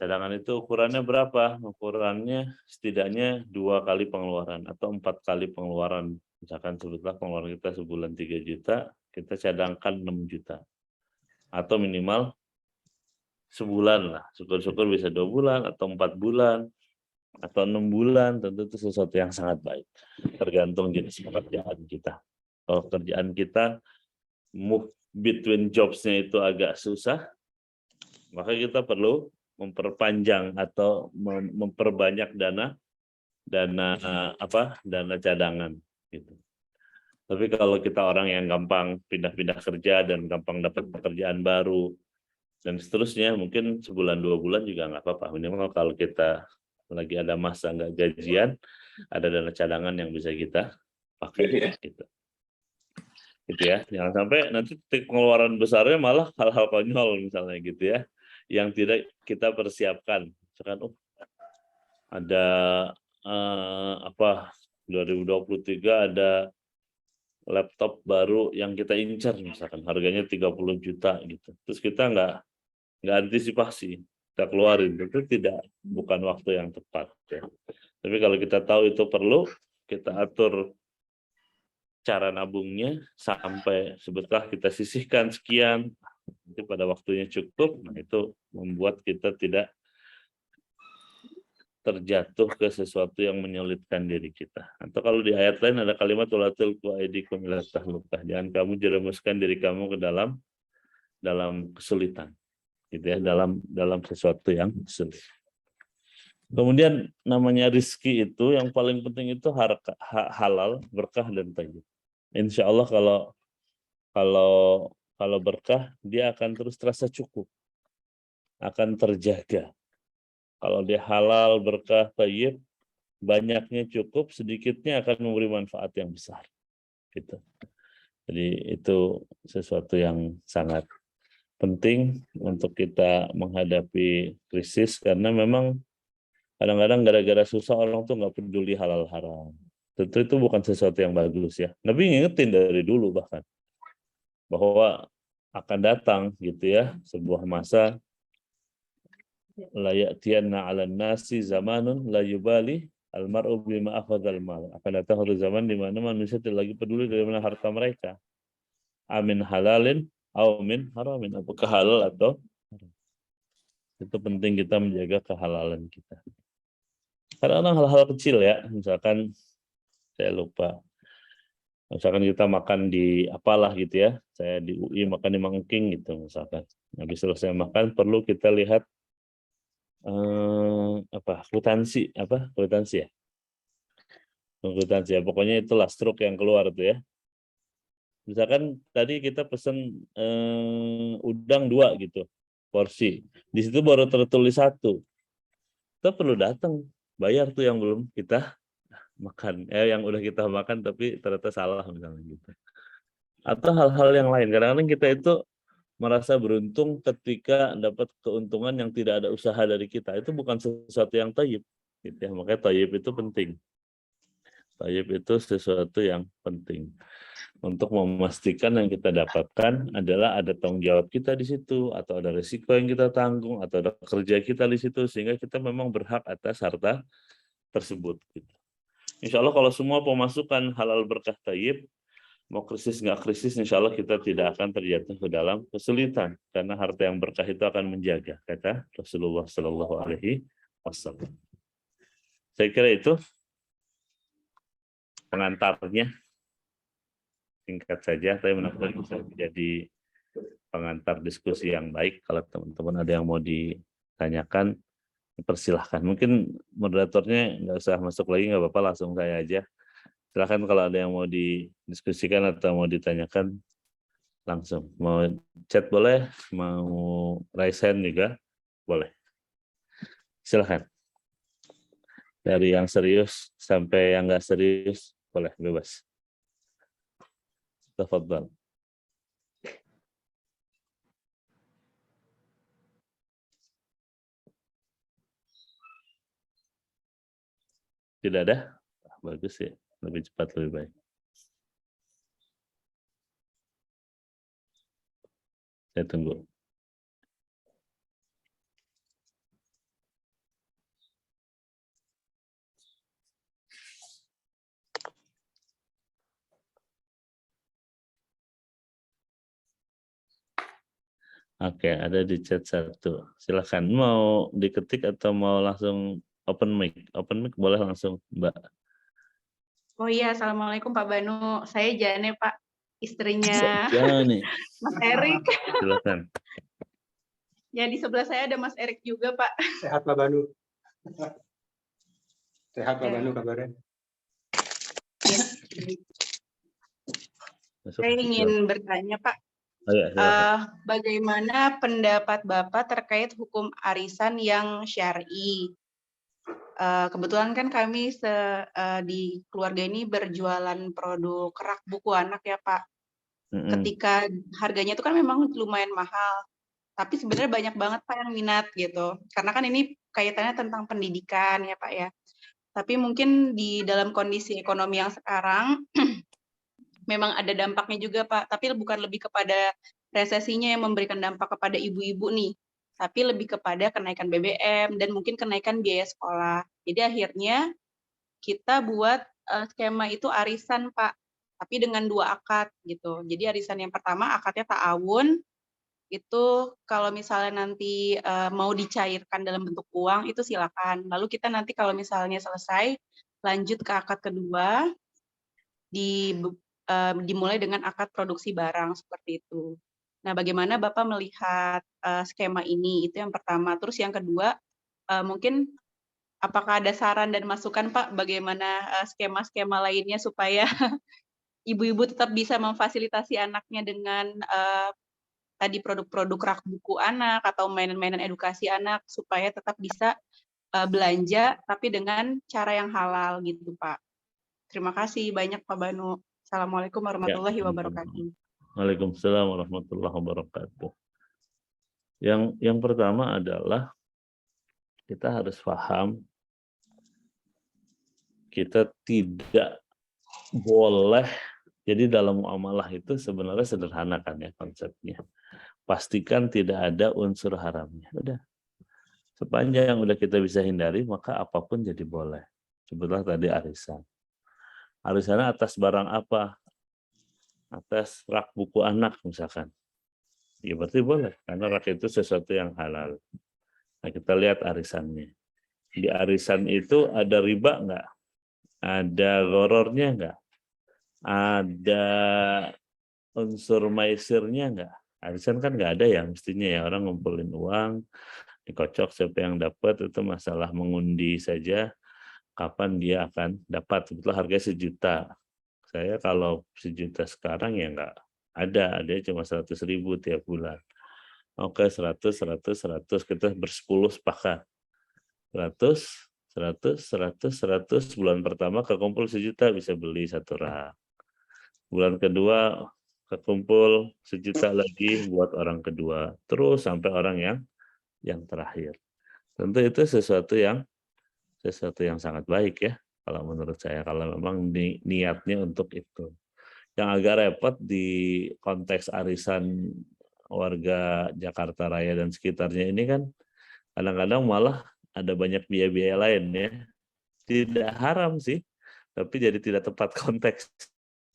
Cadangan itu ukurannya berapa? Ukurannya setidaknya 2 kali pengeluaran atau 4 kali pengeluaran. Misalkan sebutlah pengeluaran kita sebulan 3 juta, kita cadangkan 6 juta. Atau minimal sebulan lah. Syukur-syukur bisa 2 bulan atau 4 bulan. Atau 6 bulan, tentu itu sesuatu yang sangat baik. Tergantung jenis pekerjaan kita. Kalau kerjaan kita move between jobs-nya itu agak susah, maka kita perlu memperpanjang atau memperbanyak dana cadangan gitu. Tapi kalau kita orang yang gampang pindah-pindah kerja dan gampang dapat pekerjaan baru dan seterusnya, mungkin sebulan 2 bulan juga nggak apa-apa. Minimal kalau kita lagi ada masa nggak gajian, ada dana cadangan yang bisa kita pakai gitu. Gitu ya. Jangan sampai nanti titik pengeluaran besarnya malah hal-hal konyol misalnya gitu ya, yang tidak kita persiapkan. Misalkan ada 2023 ada laptop baru yang kita incar misalkan harganya 30 juta gitu. Terus kita nggak antisipasi, kita keluarin, itu bukan waktu yang tepat ya. Tapi kalau kita tahu itu perlu, kita atur cara nabungnya sampai sebetulnya kita sisihkan sekian, nanti pada waktunya cukup, nah itu membuat kita tidak terjatuh ke sesuatu yang menyulitkan diri kita. Atau kalau di ayat lain ada kalimat wala tulqu aydikum ila tahlukah, jangan kamu jerumuskan diri kamu ke dalam kesulitan. Gitu ya, dalam sesuatu yang sulit. Kemudian namanya rizki itu yang paling penting itu halal, berkah dan thayyib. Insya Allah kalau berkah dia akan terus terasa cukup, akan terjaga. Kalau dia halal, berkah, thayyib, banyaknya cukup, sedikitnya akan memberi manfaat yang besar. Gitu. Jadi itu sesuatu yang sangat penting untuk kita menghadapi krisis, karena memang kadang-kadang gara-gara susah orang tuh nggak peduli halal haram. Tentu itu bukan sesuatu yang bagus ya. Nabi ngingetin dari dulu bahkan bahwa akan datang gitu ya sebuah masa la ya'tiyanna 'alan nasi zamanun la yubali almar'u bima akhadhal mal. Akan datang satu zaman di mana manusia tidak lagi peduli dari mana harta mereka. Amin halalin au min haramin, apakah halal atau haram. Itu penting kita menjaga kehalalan kita. Kadang-kadang hal-hal kecil ya, misalkan saya lupa, misalkan kita makan di apalah gitu ya, saya di UI makan di Mangking gitu misalkan. Habis selesai makan perlu kita lihat kwitansi ya, pokoknya itulah struk yang keluar tuh ya. Misalkan tadi kita pesen udang 2 gitu porsi, di situ baru tertulis 1, kita perlu datang bayar tuh yang belum kita makan, yang udah kita makan tapi ternyata salah misalnya gitu. Atau hal-hal yang lain, kadang-kadang kita itu merasa beruntung ketika dapat keuntungan yang tidak ada usaha dari kita, itu bukan sesuatu yang thayyib gitu ya. Makanya thayyib itu penting. Thayyib itu sesuatu yang penting untuk memastikan yang kita dapatkan adalah ada tanggung jawab kita di situ, atau ada risiko yang kita tanggung, atau ada kerja kita di situ, sehingga kita memang berhak atas harta tersebut. Gitu. Insya Allah kalau semua pemasukan halal berkah thayyib, mau krisis nggak krisis, insya Allah kita tidak akan terjatuh ke dalam kesulitan, karena harta yang berkah itu akan menjaga, kata Rasulullah Shallallahu Alaihi Wasallam. Saya kira itu pengantarnya, singkat saja, tapi mudah-mudahan bisa menjadi pengantar diskusi yang baik. Kalau teman-teman ada yang mau ditanyakan, persilahkan. Mungkin moderatornya nggak usah masuk lagi, nggak apa-apa, langsung saya aja. Silahkan kalau ada yang mau didiskusikan atau mau ditanyakan, Langsung. Mau chat boleh, mau raise hand juga boleh. Silakan. Dari yang serius sampai yang nggak serius, boleh, bebas. Tafadhal. Tidak ada? Bagus ya, lebih cepat lebih baik. Saya tunggu. Oke, ada di chat satu. Silakan. Mau diketik atau mau langsung open mic? Open mic boleh langsung, Mbak. Oh iya, Assalamualaikum Pak Banu. Saya Jane, Pak. Istrinya Jane. Mas Erik. Silakan. Ya, di sebelah saya ada Mas Erik juga, Pak. Sehat Pak Banu. Sehat Pak Ya. Banu kabarnya. Ya. Saya ingin bertanya, Pak. Oh, ya, Bagaimana pendapat Bapak terkait hukum arisan yang syar'i? Kebetulan kan kami di keluarga ini berjualan produk rak buku anak ya, Pak. Ketika harganya itu kan memang lumayan mahal, tapi sebenarnya banyak banget Pak yang minat gitu. Karena kan ini kaitannya tentang pendidikan ya Pak ya. Tapi mungkin di dalam kondisi ekonomi yang sekarang memang ada dampaknya juga Pak, tapi bukan lebih kepada resesinya yang memberikan dampak kepada ibu-ibu nih, tapi lebih kepada kenaikan BBM dan mungkin kenaikan biaya sekolah. Jadi akhirnya kita buat skema itu arisan Pak, tapi dengan 2 akad gitu. Jadi arisan yang pertama akadnya ta'awun, itu kalau misalnya nanti mau dicairkan dalam bentuk uang itu silakan. Lalu kita nanti kalau misalnya selesai lanjut ke akad kedua, dimulai dengan akad produksi barang seperti itu. Nah, bagaimana Bapak melihat skema ini? Itu yang pertama. Terus yang kedua, mungkin apakah ada saran dan masukan Pak bagaimana skema-skema lainnya supaya ibu-ibu tetap bisa memfasilitasi anaknya dengan tadi produk-produk rak buku anak atau mainan-mainan edukasi anak supaya tetap bisa belanja tapi dengan cara yang halal gitu Pak. Terima kasih banyak Pak Banu. Assalamualaikum warahmatullahi wabarakatuh. Waalaikumsalam warahmatullahi wabarakatuh. Yang pertama adalah kita harus paham kita tidak boleh, jadi dalam muamalah itu sebenarnya sederhana kan ya konsepnya. Pastikan tidak ada unsur haramnya. Udah. Sepanjang udah kita bisa hindari, maka apapun jadi boleh. Sebutlah tadi arisan. Arisannya atas barang apa? Atas rak buku anak misalkan. Ya berarti boleh, karena rak itu sesuatu yang halal. Nah kita lihat arisannya. Di arisan itu ada riba nggak? Ada gorornya nggak? Ada unsur maisirnya nggak? Arisan kan nggak ada ya mestinya ya, orang ngumpulin uang, dikocok siapa yang dapat, itu masalah mengundi saja kapan dia akan dapat. Sebetulnya harganya 1.000.000. Saya kalau 1.000.000 sekarang ya nggak ada cuma 100.000 tiap bulan. Oke, 100 kita bersepuluh sepakat. 100 bulan pertama kekumpul 1.000.000 bisa beli 1 rak. Bulan kedua kekumpul 1.000.000 lagi buat orang kedua. Terus sampai orang yang terakhir. Tentu itu sesuatu yang sangat baik ya kalau menurut saya, kalau memang niatnya untuk itu. Yang agak repot di konteks arisan warga Jakarta Raya dan sekitarnya ini kan kadang-kadang malah ada banyak biaya-biaya lain ya. Tidak haram sih, tapi jadi tidak tepat konteks.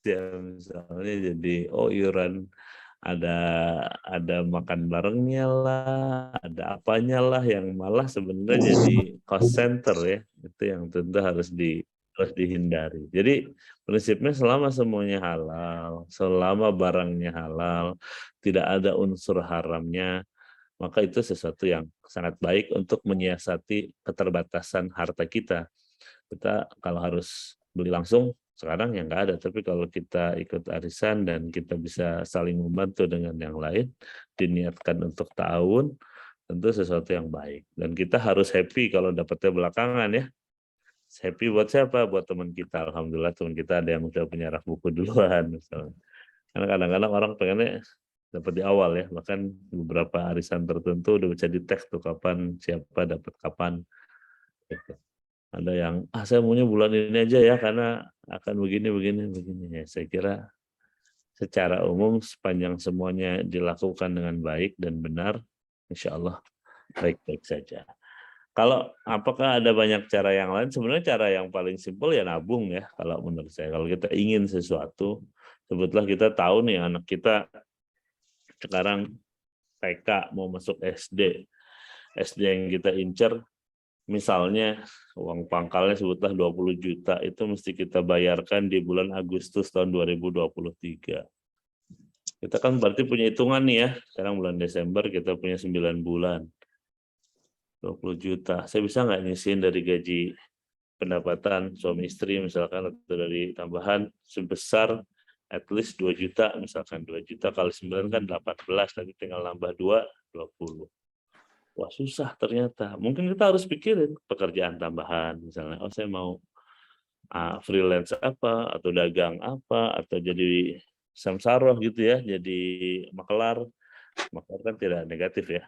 Ya, misalnya jadi iuran ada makan barengnya lah, ada apanya lah yang malah sebenarnya jadi cost center ya. Itu yang tentu harus dihindari. Jadi prinsipnya selama semuanya halal, selama barangnya halal, tidak ada unsur haramnya, maka itu sesuatu yang sangat baik untuk menyiasati keterbatasan harta kita. Kita kalau harus beli langsung Sekarang yang nggak ada, tapi kalau kita ikut arisan dan kita bisa saling membantu dengan yang lain, diniatkan untuk tahun, tentu sesuatu yang baik. Dan kita harus happy kalau dapatnya belakangan ya. Happy buat siapa? Buat teman kita. Alhamdulillah teman kita ada yang udah punya rak buku duluan. Misalnya. Karena kadang-kadang orang pengennya dapat di awal ya. Bahkan beberapa arisan tertentu udah bisa di-tag tuh kapan, siapa dapat kapan. Gitu. Ada yang, saya maunya bulan ini aja ya karena akan begini. Ya, saya kira secara umum sepanjang semuanya dilakukan dengan baik dan benar, insya Allah baik-baik saja. Kalau apakah ada banyak cara yang lain? Sebenarnya cara yang paling simpel ya nabung ya kalau menurut saya. Kalau kita ingin sesuatu, sebutlah kita tahu nih anak kita sekarang TK mau masuk SD. SD yang kita incer misalnya uang pangkalnya sebutlah 20 juta itu mesti kita bayarkan di bulan Agustus tahun 2023. Kita kan berarti punya hitungan nih ya. Sekarang bulan Desember kita punya 9 bulan. 20 juta. Saya bisa nggak nyisihin dari gaji pendapatan suami istri misalkan atau dari tambahan sebesar at least 2 juta misalkan 2 juta kali 9 kan 18 nanti tinggal nambah 2 20. Wah susah ternyata. Mungkin kita harus pikirin pekerjaan tambahan misalnya. Oh saya mau freelance apa atau dagang apa atau jadi samsaroh gitu ya. Jadi makelar. Makelar kan tidak negatif ya.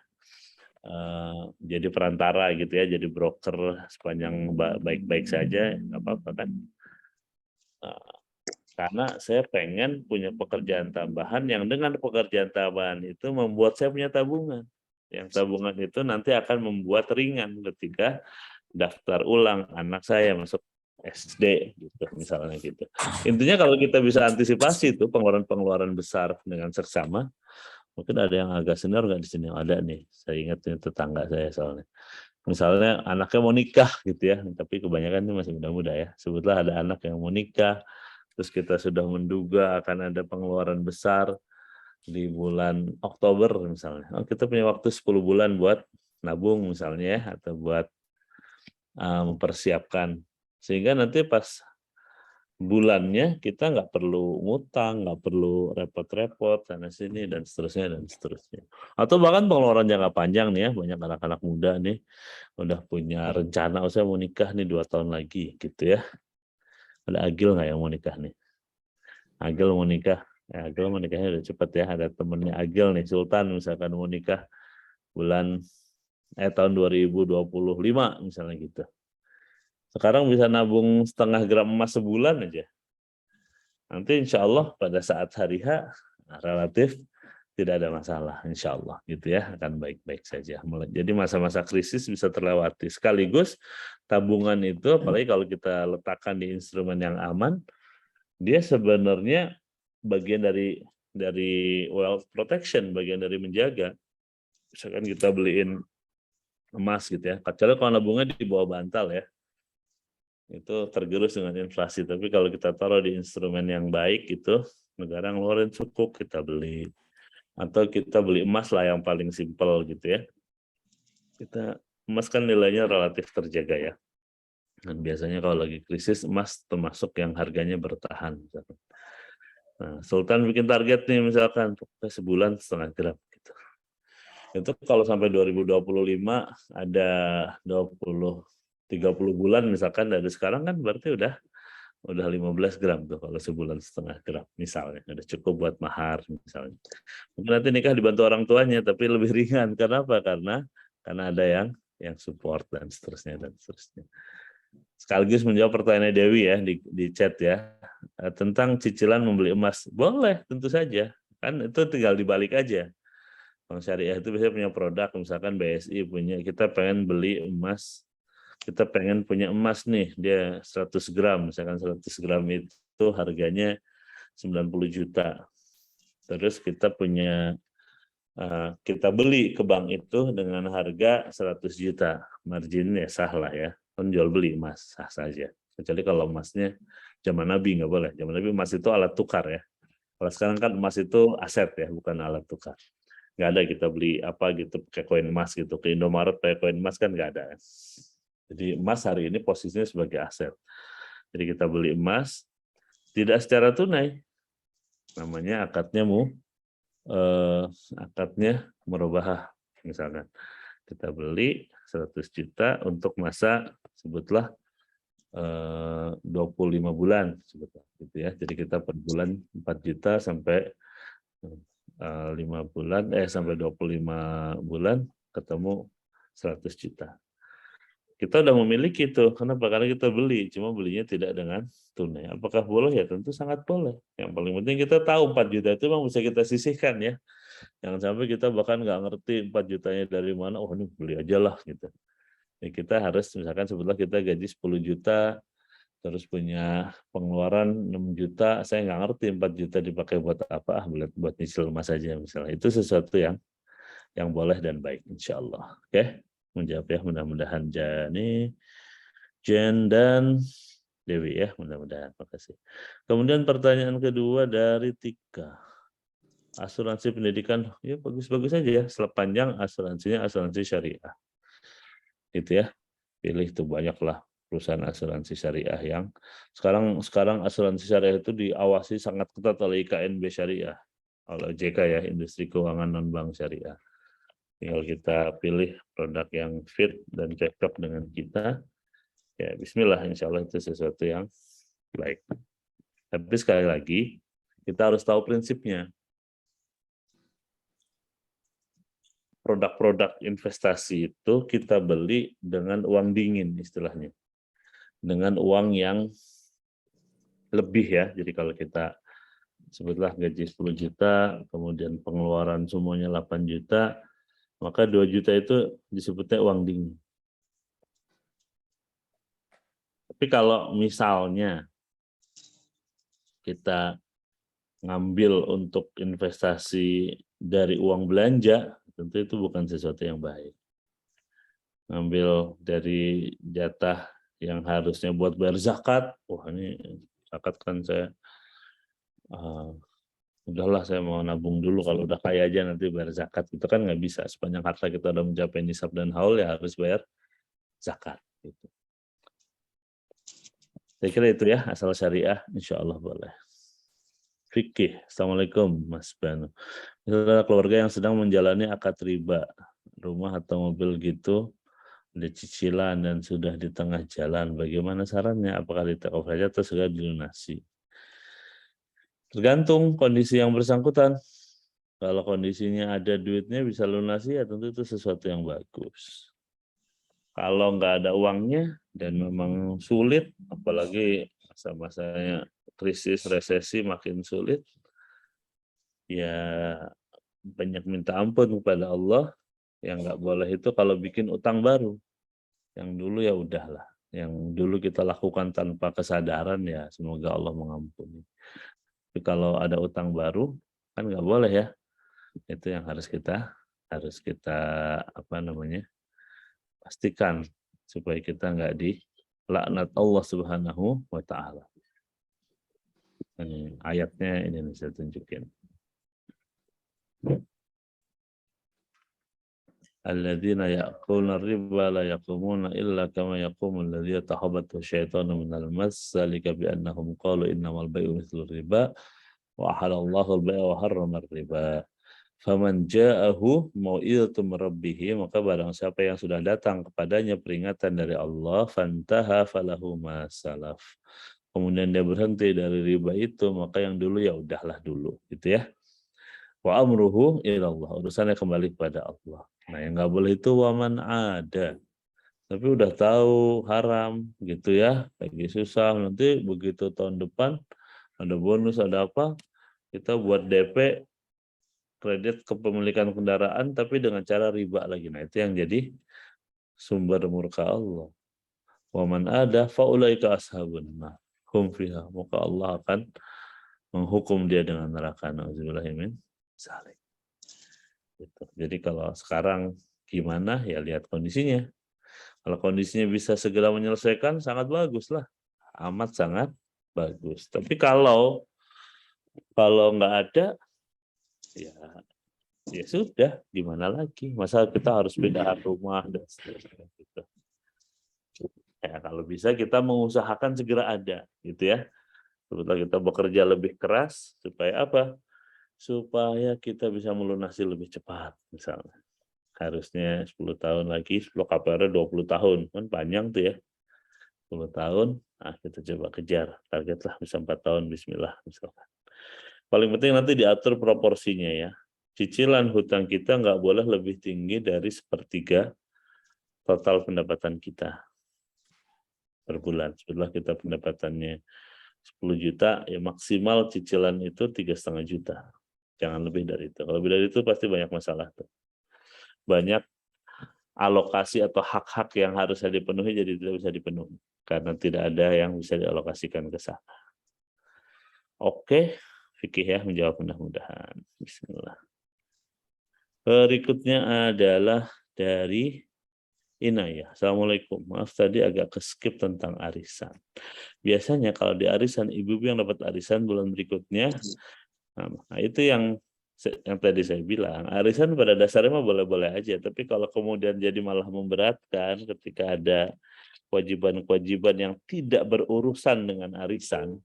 Jadi perantara gitu ya. Jadi broker sepanjang baik-baik saja. Nggak apa-apa kan. Karena saya pengen punya pekerjaan tambahan yang dengan pekerjaan tambahan itu membuat saya punya tabungan. Yang tabungan itu nanti akan membuat ringan ketika daftar ulang anak saya masuk SD gitu misalnya gitu. Intinya kalau kita bisa antisipasi itu pengeluaran-pengeluaran besar dengan seksama, mungkin ada yang agak senior nggak di sini ada nih. Saya ingat ini tetangga saya soalnya. Misalnya anaknya mau nikah gitu ya, tapi kebanyakan ini masih muda-muda ya. Sebutlah ada anak yang mau nikah, terus kita sudah menduga akan ada pengeluaran besar di bulan Oktober misalnya. Oh, kita punya waktu 10 bulan buat nabung misalnya ya, atau buat mempersiapkan. Sehingga nanti pas bulannya kita nggak perlu ngutang, nggak perlu repot-repot sana sini dan seterusnya dan seterusnya. Atau bahkan pengeluaran jangka panjang nih ya, banyak anak-anak muda nih udah punya rencana, oh saya mau nikah nih 2 tahun lagi gitu ya. Ada Agil nggak yang mau nikah nih? Agil mau nikah, ya Agil mau nikahnya udah cepet ya. Ada temennya Agil nih, Sultan misalkan mau nikah tahun 2025 misalnya gitu. Sekarang bisa nabung 0,5 gram emas sebulan aja. Nanti insya Allah pada saat hari H relatif tidak ada masalah, insya Allah gitu ya, akan baik-baik saja. Jadi masa-masa krisis bisa terlewati. Sekaligus tabungan itu, apalagi kalau kita letakkan di instrumen yang aman, dia sebenarnya bagian dari wealth protection, bagian dari menjaga. Misalkan kita beliin emas gitu ya, kecuali kalau nabungnya di bawah bantal ya, itu tergerus dengan inflasi. Tapi kalau kita taruh di instrumen yang baik itu, negara ngeluarin sukuk kita beli. Atau kita beli emas lah yang paling simpel gitu ya. Emas kan nilainya relatif terjaga ya. Dan biasanya kalau lagi krisis emas termasuk yang harganya bertahan. Nah, Sultan bikin target nih misalkan sebulan 0,5 gram gitu. Itu kalau sampai 2025 ada 30 bulan misalkan dari sekarang kan berarti udah 15 gram tuh kalau sebulan 0,5 gram misalnya. Udah cukup buat mahar misalnya. Mungkin nanti nikah dibantu orang tuanya tapi lebih ringan. Karena apa? Karena ada yang support dan seterusnya dan seterusnya. Sekaligus menjawab pertanyaan Dewi ya di chat ya tentang cicilan membeli emas. Boleh tentu saja. Kan itu tinggal dibalik aja. Bank Syariah itu biasanya punya produk, misalkan BSI punya, kita pengen beli emas, kita pengen punya emas nih, dia 100 gram, misalkan 100 gram itu harganya 90 juta. Terus kita kita beli ke bank itu dengan harga 100 juta, marginnya sah lah ya, kan jual beli emas sah saja. Kecuali kalau emasnya zaman Nabi nggak boleh, zaman Nabi emas itu alat tukar ya. Kalau sekarang kan emas itu aset ya, bukan alat tukar. Nggak ada kita beli apa gitu pakai koin emas gitu, ke Indomaret pakai koin emas kan nggak ada. Jadi emas hari ini posisinya sebagai aset. Jadi kita beli emas, tidak secara tunai, namanya akadnya murabahah. Misalkan kita beli 100 juta untuk masa sebutlah 25 bulan sebutlah gitu ya. Jadi kita per bulan 4 juta sampai 5 bulan sampai 25 bulan ketemu 100 juta. Kita udah memiliki itu. Kenapa? Karena kita beli, cuma belinya tidak dengan tunai. Apakah boleh? Ya tentu sangat boleh. Yang paling penting kita tahu 4 juta itu memang bisa kita sisihkan ya. Jangan sampai kita bahkan nggak ngerti 4 jutanya dari mana. Oh ini beli aja lah gitu. Ya, kita harus misalkan sebetulnya kita gaji 10 juta, terus punya pengeluaran 6 juta, saya nggak ngerti 4 juta dipakai buat apa, buat nyicil rumah saja misalnya. Itu sesuatu yang boleh dan baik insya Allah. Oke, menjawab ya, mudah-mudahan Jen dan Dewi ya, mudah-mudahan. Makasih. Kemudian pertanyaan kedua dari Tika. Asuransi pendidikan, ya bagus-bagus saja ya, sepanjang asuransinya asuransi syariah. Gitu ya. Pilih itu banyaklah perusahaan asuransi syariah yang sekarang asuransi syariah itu diawasi sangat ketat oleh IKNB Syariah, oleh OJK ya, Industri Keuangan Non Bank Syariah. Tinggal kita pilih produk yang fit dan cocok dengan kita. Ya, bismillah, insya Allah itu sesuatu yang baik. Tapi sekali lagi, kita harus tahu prinsipnya. Produk-produk investasi itu kita beli dengan uang dingin istilahnya. Dengan uang yang lebih ya. Jadi kalau kita sebutlah gaji 10 juta, kemudian pengeluaran semuanya 8 juta, maka 2 juta itu disebutnya uang dingin. Tapi kalau misalnya kita ngambil untuk investasi dari uang belanja, tentu itu bukan sesuatu yang baik. Ngambil dari jatah yang harusnya buat bayar zakat, wah ini zakat kan saya, udahlah saya mau nabung dulu, kalau udah kaya aja nanti bayar zakat, itu kan nggak bisa. Sepanjang harta kita udah mencapai nisab dan haul, ya harus bayar zakat. Gitu. Saya kira itu ya, asal syariah, insya Allah boleh. Fikih, Assalamualaikum Mas Banu. Misalnya keluarga yang sedang menjalani akad riba, rumah atau mobil gitu, ada cicilan dan sudah di tengah jalan, bagaimana sarannya? Apakah di take off saja atau segera dilunasi? Tergantung kondisi yang bersangkutan. Kalau kondisinya ada duitnya bisa lunasi, ya tentu itu sesuatu yang bagus. Kalau nggak ada uangnya dan memang sulit, apalagi masa-masanya krisis, resesi makin sulit, ya banyak minta ampun kepada Allah. Yang nggak boleh itu kalau bikin utang baru. Yang dulu ya udahlah. Yang dulu kita lakukan tanpa kesadaran, ya semoga Allah mengampuni. Tapi kalau ada utang baru, kan nggak boleh ya. Itu yang harus kita pastikan supaya kita nggak dilaknat Allah Subhanahu wa taala. Ini ayatnya ini saya tunjukin. Alladzina ya'kuluna riba la yaqumuna illa kama yaqumu alladzi yatahabbathu syaitanu minal mas, zalika bi annahum qalu innamal bai'u mithlu riba wa ahallallahu al-bai'a wa harrama riba. Faman ja'ahu mau'izatun min rabbih, maka barang siapa yang sudah datang kepadanya peringatan dari Allah, fantaha falahu ma salaf. Kemudian dia berhenti dari riba itu, maka yang dulu ya udahlah dulu, gitu ya. Wa amruhu ilallah, urusannya kembali kepada Allah. Nah, yang nggak boleh itu waman ada. Tapi udah tahu haram gitu ya, lagi susah, nanti begitu tahun depan ada bonus, ada apa, kita buat DP kredit kepemilikan kendaraan tapi dengan cara riba lagi. Nah, itu yang jadi sumber murka Allah. Waman ada faulaika ashabun nar hum fiha, maka Allah akan menghukum dia dengan neraka. Nauzubillahi min dzalik. Gitu. Jadi kalau sekarang gimana ya, lihat kondisinya. Kalau kondisinya bisa segera menyelesaikan, sangat bagus lah, amat sangat bagus. Tapi kalau nggak ada, ya sudah, gimana lagi? Masa kita harus pindah rumah dan seterusnya gitu. Ya kalau bisa kita mengusahakan segera ada, gitu ya. Sebetulnya kita bekerja lebih keras supaya apa? Supaya kita bisa melunasi lebih cepat misalnya. Harusnya 10 tahun lagi, 10 KPR 20 tahun. Kan panjang tuh ya. 10 tahun, kita coba kejar. Targetlah bisa 4 tahun, bismillah misalkan. Paling penting nanti diatur proporsinya ya. Cicilan hutang kita nggak boleh lebih tinggi dari 1/3 total pendapatan kita per bulan. Setelah kita pendapatannya 10 juta, ya maksimal cicilan itu 3,5 juta. Jangan lebih dari itu. Kalau lebih dari itu pasti banyak masalah tuh. Banyak alokasi atau hak-hak yang harusnya dipenuhi jadi tidak bisa dipenuhi karena tidak ada yang bisa dialokasikan ke sana. Oke, fikih ya menjawab mudah-mudahan. Bismillah. Berikutnya adalah dari Inayah. Assalamualaikum. Maaf tadi agak keskip tentang arisan. Biasanya kalau di arisan ibu-ibu yang dapat arisan bulan berikutnya, nah itu yang tadi saya bilang, arisan pada dasarnya mah boleh-boleh aja, tapi kalau kemudian jadi malah memberatkan ketika ada kewajiban-kewajiban yang tidak berurusan dengan arisan,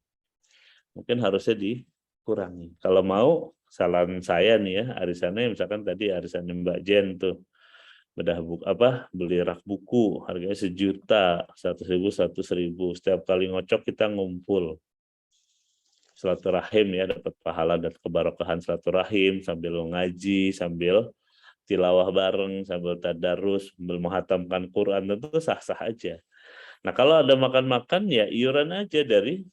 mungkin harusnya dikurangi. Kalau mau, saran saya nih ya, arisannya misalkan tadi arisannya Mbak Jen tuh, bedah buku beli rak buku harganya 1 juta, 100.000, 100.000, setiap kali ngocok kita ngumpul silaturahim ya, dapat pahala dan kebarokahan silaturahim sambil ngaji, sambil tilawah bareng, sambil tadarus, sambil menghatamkan Quran, itu sah-sah aja. Nah kalau ada makan-makan ya iuran aja dari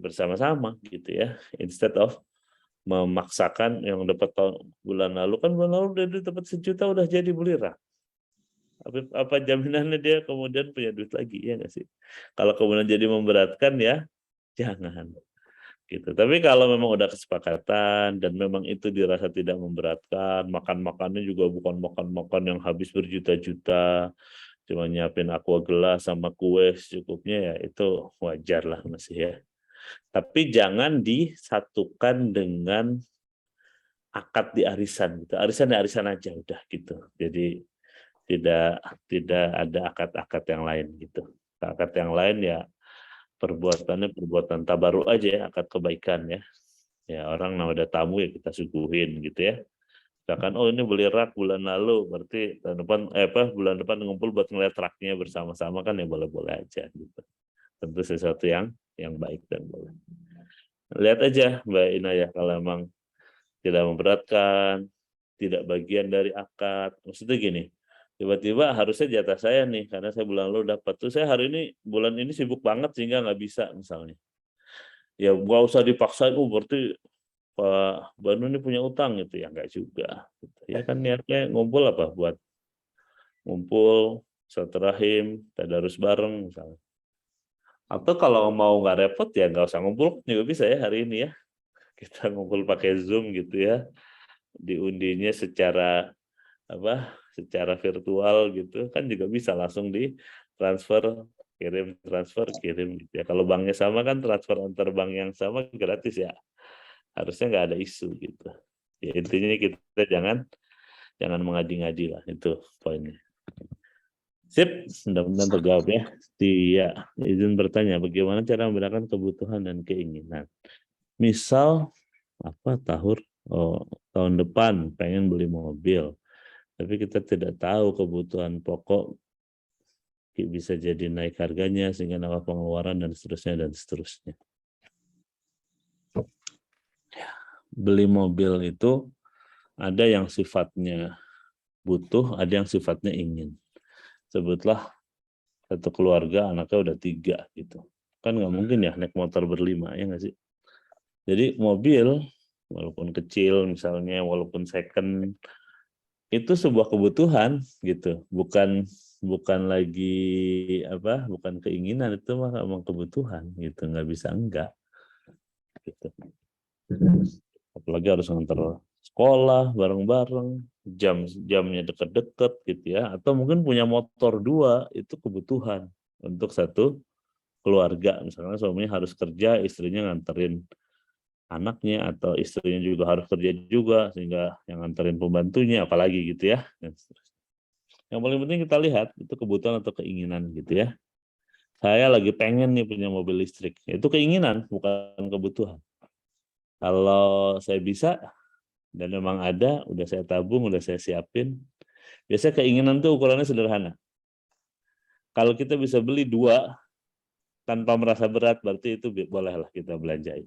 bersama-sama gitu ya, instead of memaksakan yang dapat bulan lalu, kan bulan lalu udah dapat 1 juta udah jadi beli rak. Apa jaminannya dia kemudian punya duit lagi, ya nggak sih? Kalau kemudian jadi memberatkan ya jangan gitu. Tapi kalau memang udah kesepakatan dan memang itu dirasa tidak memberatkan, makan-makannya juga bukan makan-makan yang habis berjuta-juta, cuma nyiapin aqua gelas sama kue secukupnya, ya itu wajar lah masih ya. Tapi jangan disatukan dengan akad di arisan gitu. Arisan ya arisan aja udah gitu. Jadi tidak ada akad-akad yang lain gitu. Akad yang lain ya perbuatannya perbuatan tabaruk aja ya, akad kebaikan ya. Ya orang namanya tamu ya kita suguhin gitu ya. Misalkan oh ini beli rak bulan lalu, berarti tahun depan bulan depan ngumpul buat ngeliat raknya bersama-sama, kan ya boleh-boleh aja gitu. Tentu sesuatu yang baik dan boleh. Lihat aja Mbak Inayah, kalau emang tidak memberatkan, tidak bagian dari akad. Maksudnya gini, tiba-tiba harusnya jatah saya nih, karena saya bulan lalu dapat. Tuh saya bulan ini sibuk banget sehingga nggak bisa misalnya. Ya nggak usah dipaksain, berarti Pak Banu ini punya utang gitu ya, nggak juga. Ya kan niatnya ngumpul apa? Buat ngumpul, silaturahim, tadarus bareng misalnya. Atau kalau mau nggak repot ya nggak usah ngumpul juga bisa ya hari ini ya. Kita ngumpul pakai Zoom gitu ya. Diundinya secara secara virtual gitu kan juga bisa langsung di transfer kirim gitu ya. Kalau banknya sama kan transfer antar bank yang sama gratis ya, harusnya nggak ada isu gitu ya. Intinya kita jangan mengadi-ngadi lah, itu poinnya. Sip, mudah-mudahan terjawab ya. Iya, izin bertanya, bagaimana cara membedakan kebutuhan dan keinginan? Misal tahun depan pengen beli mobil, tapi kita tidak tahu kebutuhan pokok bisa jadi naik harganya sehingga nambah pengeluaran dan seterusnya. Beli mobil itu ada yang sifatnya butuh, ada yang sifatnya ingin. Sebutlah satu keluarga anaknya udah 3 gitu, kan nggak mungkin ya naik motor berlima, ya nggak sih? Jadi mobil walaupun kecil misalnya, walaupun second, itu sebuah kebutuhan gitu, bukan keinginan, itu mah emang kebutuhan gitu, nggak bisa enggak gitu. Apalagi harus nganter sekolah bareng-bareng, jamnya deket-deket gitu ya, atau mungkin punya motor 2 itu kebutuhan untuk satu keluarga. Misalnya suaminya harus kerja, istrinya nganterin anaknya, atau istrinya juga harus kerja juga sehingga yang nganterin pembantunya, apalagi gitu ya. Yang paling penting kita lihat itu kebutuhan atau keinginan gitu ya. Saya lagi pengen nih punya mobil listrik. Itu keinginan, bukan kebutuhan. Kalau saya bisa, dan memang ada, udah saya tabung, udah saya siapin. Biasanya keinginan tuh ukurannya sederhana. Kalau kita bisa beli 2 tanpa merasa berat, berarti itu bolehlah kita belanjain.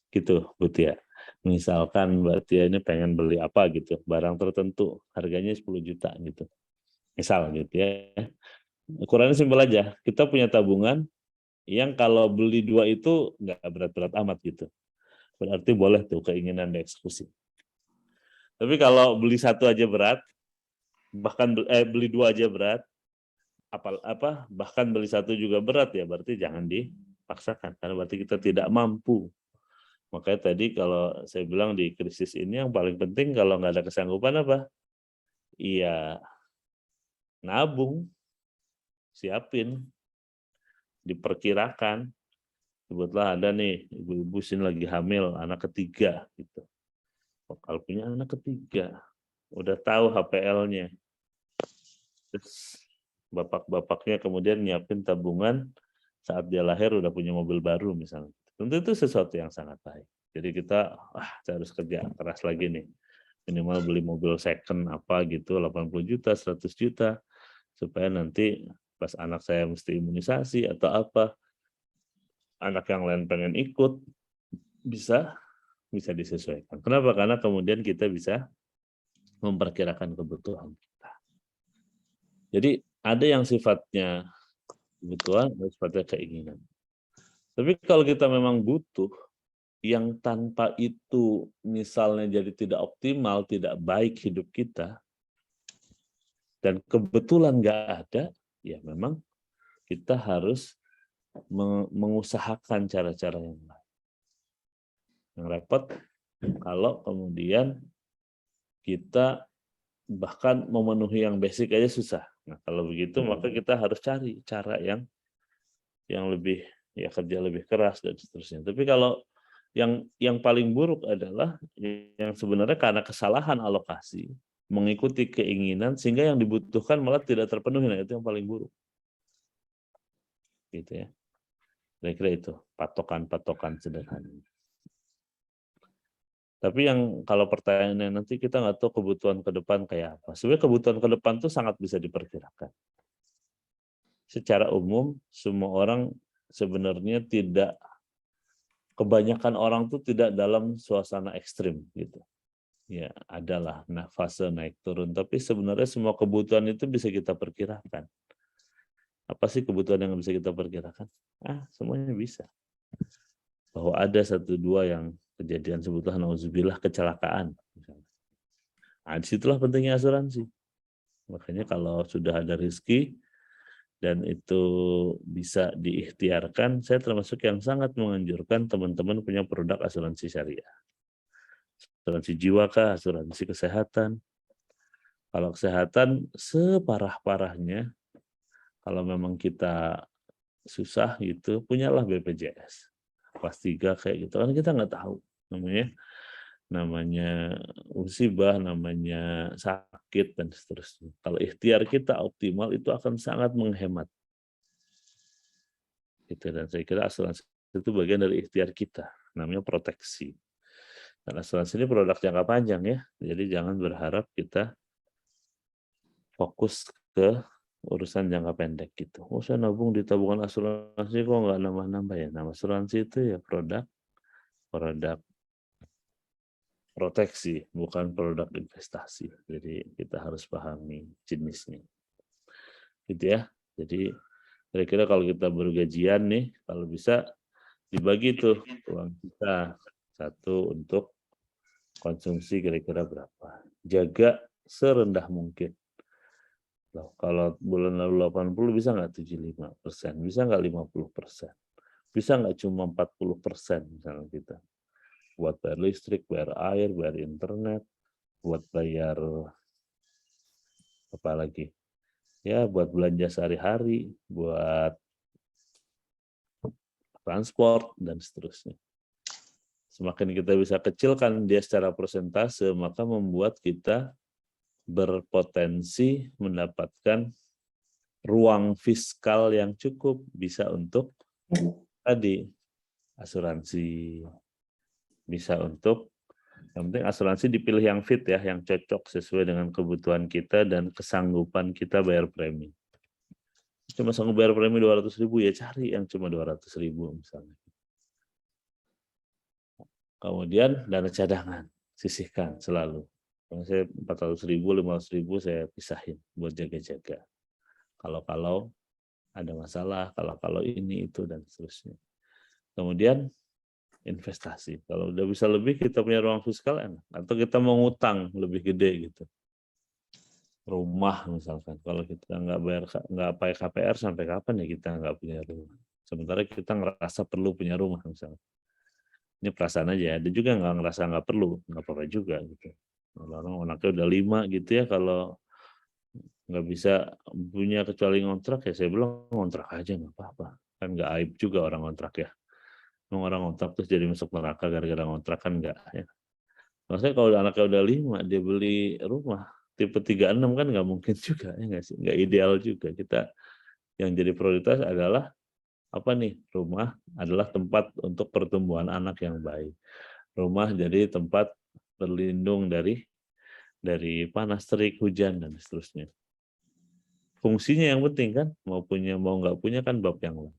Gitu, Bu Tia. Misalkan Mbak Tia ini pengen beli apa gitu, barang tertentu, harganya 10 juta gitu. Misal gitu ya. Ukurannya simpel aja, kita punya tabungan yang kalau beli 2 itu nggak berat-berat amat gitu. Berarti boleh tuh keinginan dieksekusi. Tapi kalau beli 1 aja berat, bahkan beli 2 aja berat, bahkan beli 1 juga berat ya, berarti jangan dipaksakan karena berarti kita tidak mampu. Makanya tadi kalau saya bilang di krisis ini yang paling penting kalau nggak ada kesanggupan apa? Iya, nabung, siapin, diperkirakan. Sebutlah ada nih ibu-ibu sini lagi hamil anak ketiga gitu. Kalau punya anak ketiga, udah tahu HPL-nya. Terus bapak-bapaknya kemudian nyiapin tabungan saat dia lahir udah punya mobil baru misalnya. Tentu itu sesuatu yang sangat baik. Jadi kita saya harus kerja keras lagi nih. Minimal beli mobil second apa gitu 80 juta, 100 juta supaya nanti pas anak saya mesti imunisasi atau apa, anak yang lain pengen ikut bisa disesuaikan. Kenapa? Karena kemudian kita bisa memperkirakan kebutuhan kita. Jadi ada yang sifatnya kebutuhan, ada sifatnya keinginan. Tapi kalau kita memang butuh, yang tanpa itu misalnya jadi tidak optimal, tidak baik hidup kita, dan kebetulan nggak ada, ya memang kita harus mengusahakan cara-cara yang lain. Yang repot kalau kemudian kita bahkan memenuhi yang basic aja susah. Nah, kalau begitu maka kita harus cari cara yang lebih ya kerja lebih keras dan seterusnya. Tapi kalau yang paling buruk adalah yang sebenarnya karena kesalahan alokasi, mengikuti keinginan sehingga yang dibutuhkan malah tidak terpenuhi. Nah, itu yang paling buruk. Gitu ya. Kira-kira itu patokan-patokan sederhana. Tapi yang kalau pertanyaannya nanti kita nggak tahu kebutuhan ke depan kayak apa. Sebenarnya kebutuhan ke depan itu sangat bisa diperkirakan. Secara umum semua orang sebenarnya tidak, kebanyakan orang tuh tidak dalam suasana ekstrim gitu. Ya adalah fase naik turun. Tapi sebenarnya semua kebutuhan itu bisa kita perkirakan. Apa sih kebutuhan yang bisa kita perkirakan? Semuanya bisa. Bahwa ada 1-2 yang kejadian sebutlah nauzubillah kecelakaan. Disitulah pentingnya asuransi. Makanya kalau sudah ada rezeki dan itu bisa diikhtiarkan, saya termasuk yang sangat menganjurkan teman-teman punya produk asuransi syariah. Asuransi jiwa kah, asuransi kesehatan. Kalau kesehatan separah-parahnya, kalau memang kita susah gitu, punyalah BPJS. Kelas 3 kayak gitu. Kan kita nggak tahu namanya musibah, namanya sakit dan seterusnya. Kalau ikhtiar kita optimal itu akan sangat menghemat. Gitu, dan saya kira asuransi itu bagian dari ikhtiar kita, namanya proteksi. Dan asuransi ini produk jangka panjang ya, jadi jangan berharap kita fokus ke urusan jangka pendek gitu. Saya nabung di tabungan asuransi kok nggak nambah-nambah ya. Nama asuransi itu ya produk proteksi, bukan produk investasi. Jadi kita harus pahami jenisnya. Gitu ya. Jadi kira-kira kalau kita bergajian nih, kalau bisa dibagi tuh uang kita, 1 untuk konsumsi kira-kira berapa. Jaga serendah mungkin. Loh, kalau bulan lalu 80 bisa nggak 75%? Bisa nggak 50%? Bisa nggak cuma 40% misalnya kita? Buat bayar listrik, bayar air, bayar internet, buat bayar apa lagi? Ya, buat belanja sehari-hari, buat transport, dan seterusnya. Semakin kita bisa kecilkan dia secara persentase, maka membuat kita berpotensi mendapatkan ruang fiskal yang cukup, bisa untuk tadi asuransi, bisa untuk, yang penting asuransi dipilih yang fit ya, yang cocok sesuai dengan kebutuhan kita dan kesanggupan kita bayar premi. Cuma sanggup bayar premi 200.000 ya cari yang cuma 200.000 misalnya. Kemudian dana cadangan, sisihkan selalu. Kalau saya 400.000, 500.000 saya pisahin buat jaga-jaga. Kalau ada masalah, kalau ini itu dan seterusnya. Kemudian investasi. Kalau udah bisa lebih, kita punya ruang fiskal enak. Atau kita mau ngutang lebih gede gitu. Rumah misalkan. Kalau kita nggak pakai KPR, sampai kapan ya kita nggak punya rumah? Sementara kita ngerasa perlu punya rumah misalnya. Ini perasaan aja. Ada juga nggak ngerasa nggak perlu, nggak apa-apa juga gitu. Orang anaknya udah 5 gitu ya, kalau nggak bisa punya kecuali ngontrak ya saya bilang ngontrak aja nggak apa-apa. Kan nggak aib juga orang ngontrak ya. Orang ngontrak terus jadi masuk neraka gara-gara ngontrak kan nggak ya. Maksudnya kalau anaknya udah 5 dia beli rumah tipe 36 kan nggak mungkin juga ya nggak sih, nggak ideal juga. Kita yang jadi prioritas adalah apa nih, rumah adalah tempat untuk pertumbuhan anak yang baik. Rumah jadi tempat berlindung dari panas terik, hujan dan seterusnya. Fungsinya yang penting kan, mau nggak punya kan bab yang lain.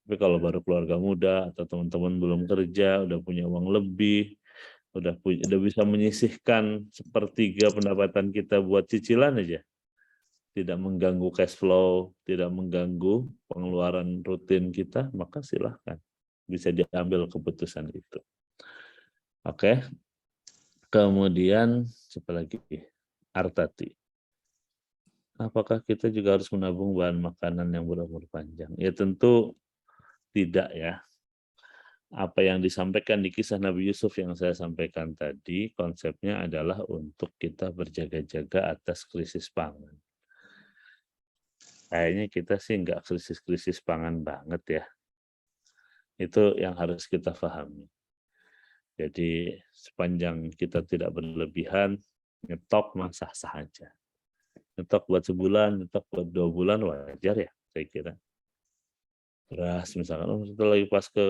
Tapi kalau baru keluarga muda atau teman-teman belum kerja, udah punya uang lebih, udah bisa menyisihkan 1/3 pendapatan kita buat cicilan aja, tidak mengganggu cash flow, tidak mengganggu pengeluaran rutin kita, maka silahkan bisa diambil keputusan itu. Oke. Kemudian siapa lagi? Artati. Apakah kita juga harus menabung bahan makanan yang berumur panjang? Ya tentu tidak ya. Apa yang disampaikan di kisah Nabi Yusuf yang saya sampaikan tadi, konsepnya adalah untuk kita berjaga-jaga atas krisis pangan. Kayaknya kita sih nggak krisis pangan banget ya. Itu yang harus kita pahami. Jadi sepanjang kita tidak berlebihan, nyetok mah sah-sah aja. Nyetok buat sebulan, nyetok buat 2 bulan wajar ya saya kira. Beras misalkan, setelah lagi pas ke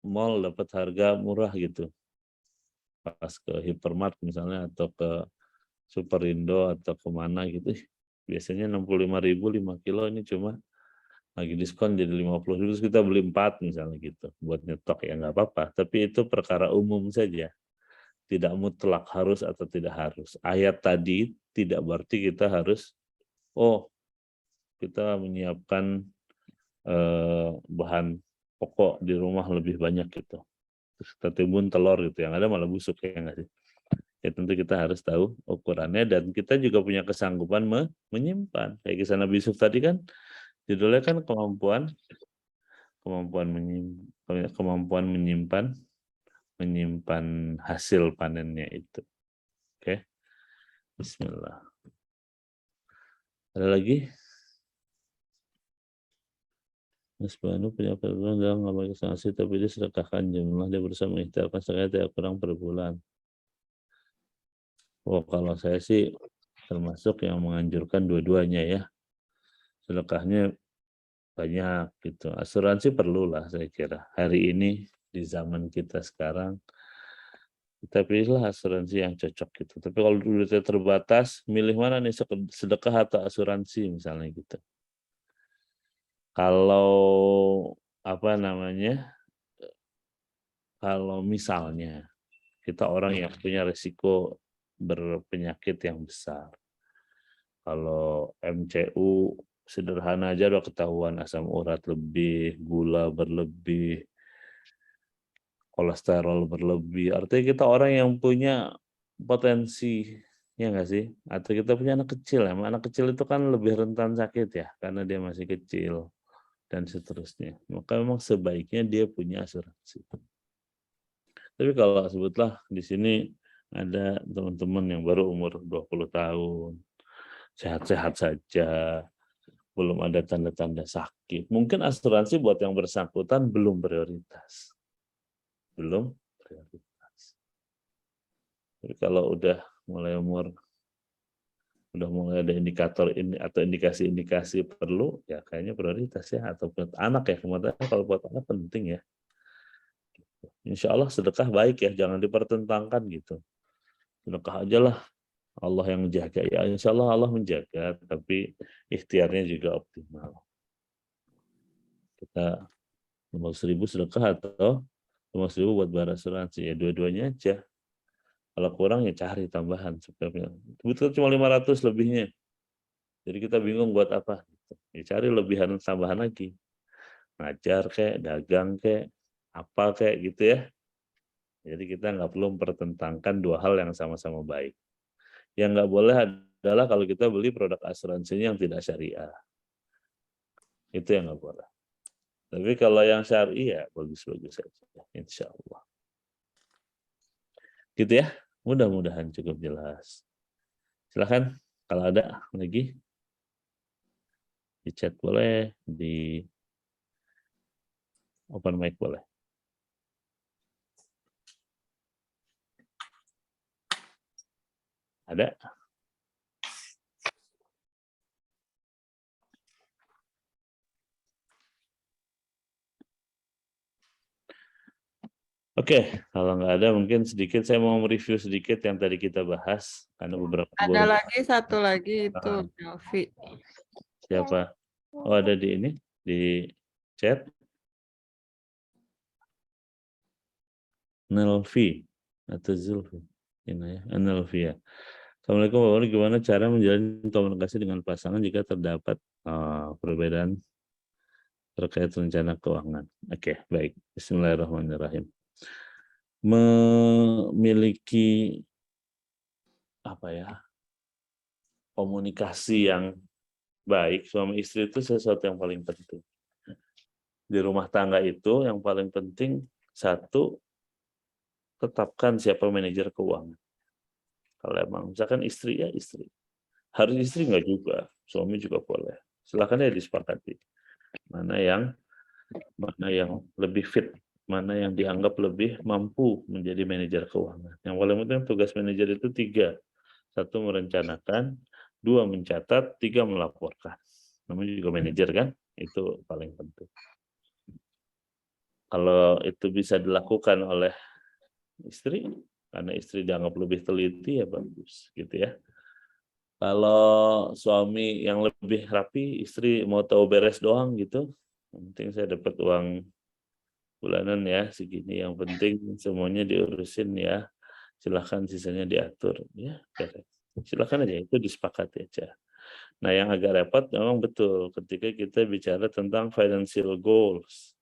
mall dapat harga murah gitu. Pas ke hypermart misalnya atau ke Superindo atau kemana gitu, biasanya 65.000 5 kilo, ini cuma lagi diskon jadi 50.000, terus kita beli 4 misalnya gitu buat nyetok ya nggak apa-apa. Tapi itu perkara umum saja, tidak mutlak harus atau tidak harus. Ayat tadi tidak berarti kita harus kita menyiapkan bahan pokok di rumah lebih banyak gitu. Terus kita timbun telur gitu, yang ada malah busuk ya nggak sih? Ya tentu kita harus tahu ukurannya dan kita juga punya kesanggupan menyimpan. Kayak kisah Nabi Yusuf tadi kan judulnya kan kemampuan menyimpan hasil panennya itu. Oke. Bismillah. Ada lagi? Mas Banu punya perbulan dalam ngamal kesangsi tapi dia sedekahkan jumlah, dia berusaha mengikhtiarkan sekali tidak kurang per bulan. Kalau saya sih termasuk yang menganjurkan dua-duanya ya. Sedekahnya banyak gitu. Asuransi perlulah saya kira. Hari ini di zaman kita sekarang kita pilihlah asuransi yang cocok gitu. Tapi kalau duitnya terbatas, milih mana nih, sedekah atau asuransi misalnya gitu. Kalau kalau misalnya kita orang yang punya risiko berpenyakit yang besar. Kalau MCU sederhana aja udah ketahuan asam urat lebih, gula berlebih, kolesterol berlebih. Artinya kita orang yang punya potensi, ya nggak sih? Atau kita punya anak kecil ya. Anak kecil itu kan lebih rentan sakit ya, karena dia masih kecil dan seterusnya. Maka memang sebaiknya dia punya asuransi. Tapi kalau sebutlah di sini ada teman-teman yang baru umur 20 tahun, sehat-sehat saja, belum ada tanda-tanda sakit. Mungkin asuransi buat yang bersangkutan belum prioritas. Belum prioritas. Tapi kalau udah mulai umur udah mulai ada indikator ini atau indikasi-indikasi perlu, ya kayaknya prioritas ya, atau buat anak ya, kemudian kalau buat anak penting ya. Insya Allah sedekah baik ya, jangan dipertentangkan gitu. Sedekah aja lah, Allah yang menjaga ya, insya Allah Allah menjaga, tapi ikhtiarnya juga optimal. Kita 50.000 sedekah atau 50.000 buat bayar asuransi, ya dua-duanya aja. Kalau kurang ya cari tambahan sebenarnya. Kebetulan cuma 500 lebihnya. Jadi kita bingung buat apa. Ya cari lebihan tambahan lagi. Ngajar kek, dagang kek, apa kek gitu ya. Jadi kita nggak perlu mempertentangkan dua hal yang sama-sama baik. Yang nggak boleh adalah kalau kita beli produk asuransinya yang tidak syariah. Itu yang nggak boleh. Tapi kalau yang syariah ya bagus-bagus saja. Insya Allah. Gitu ya. Mudah-mudahan cukup jelas. Silakan kalau ada lagi di chat boleh, di open mic boleh. Ada? Oke, kalau nggak ada mungkin sedikit saya mau mereview sedikit yang tadi kita bahas karena beberapa Ada lagi satu lagi itu Ah. Melvi. Siapa? Oh ada di ini di chat. Nelvi atau Zulfi. Ini ya, Nelvi ya. Assalamualaikum Bapak, gimana cara menjalin komunikasi dengan pasangan jika terdapat perbedaan terkait rencana keuangan? Oke, baik. Bismillahirrahmanirrahim. Memiliki apa ya, komunikasi yang baik suami istri itu sesuatu yang paling penting. Di rumah tangga itu yang paling penting satu, tetapkan siapa manajer keuangan. Kalau emang misalkan istri ya istri, harus istri nggak juga, suami juga boleh. Silakan ya disepakati mana yang lebih fit, mana yang dianggap lebih mampu menjadi manajer keuangan. Yang paling penting tugas manajer itu 3. 1 merencanakan, 2 mencatat, 3 melaporkan. Namanya juga manajer kan, itu paling penting. Kalau itu bisa dilakukan oleh istri, karena istri dianggap lebih teliti ya bagus gitu ya. Kalau suami yang lebih rapi, istri mau tahu beres doang gitu. Yang penting saya dapat uang bulanan ya segini, yang penting semuanya diurusin ya. Silahkan sisanya diatur ya, beres. Silahkan aja itu disepakati aja. Nah, yang agak repot memang betul ketika kita bicara tentang financial goals.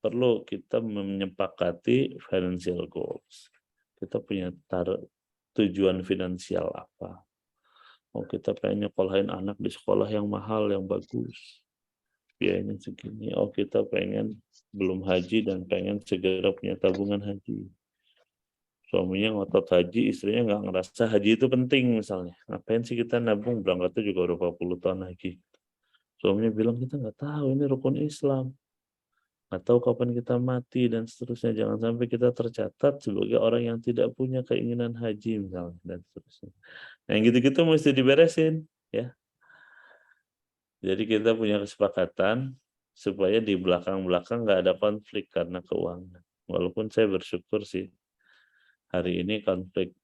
Perlu kita menyepakati financial goals. Kita punya tujuan finansial apa? Oh, kita pengen nyekolahin anak di sekolah yang mahal, yang bagus. Biayanya segini. Oh, kita pengen belum haji dan pengen segera punya tabungan haji. Suaminya ngotot haji, istrinya nggak ngerasa haji itu penting misalnya. Ngapain sih kita nabung, berangkatnya juga udah 40 tahun lagi. Suaminya bilang, kita nggak tahu, ini rukun Islam. Nggak tahu kapan kita mati, dan seterusnya. Jangan sampai kita tercatat sebagai orang yang tidak punya keinginan haji misalnya, dan seterusnya. Nah, yang gitu-gitu mesti diberesin. Ya. Jadi kita punya kesepakatan supaya di belakang-belakang nggak ada konflik karena keuangan. Walaupun saya bersyukur sih, hari ini konflik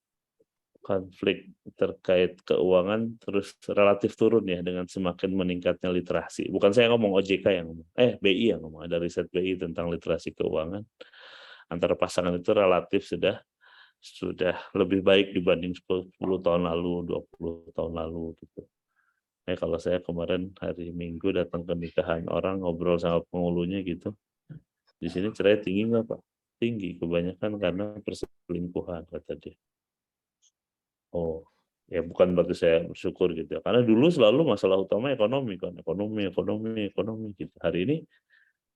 terkait keuangan terus relatif turun ya dengan semakin meningkatnya literasi. Bukan saya ngomong OJK yang ngomong, BI yang ngomong, ada riset BI tentang literasi keuangan. Antara pasangan itu relatif sudah lebih baik dibanding 10 tahun lalu, 20 tahun lalu gitu. Kalau saya kemarin hari Minggu datang ke nikahan orang, ngobrol sama penghulunya gitu. Di sini cerai tinggi nggak Pak? Tinggi, kebanyakan karena perselingkuhan kata dia. Oh, ya bukan berarti saya bersyukur gitu ya. Karena dulu selalu masalah utama ekonomi kan, ekonomi gitu. Hari ini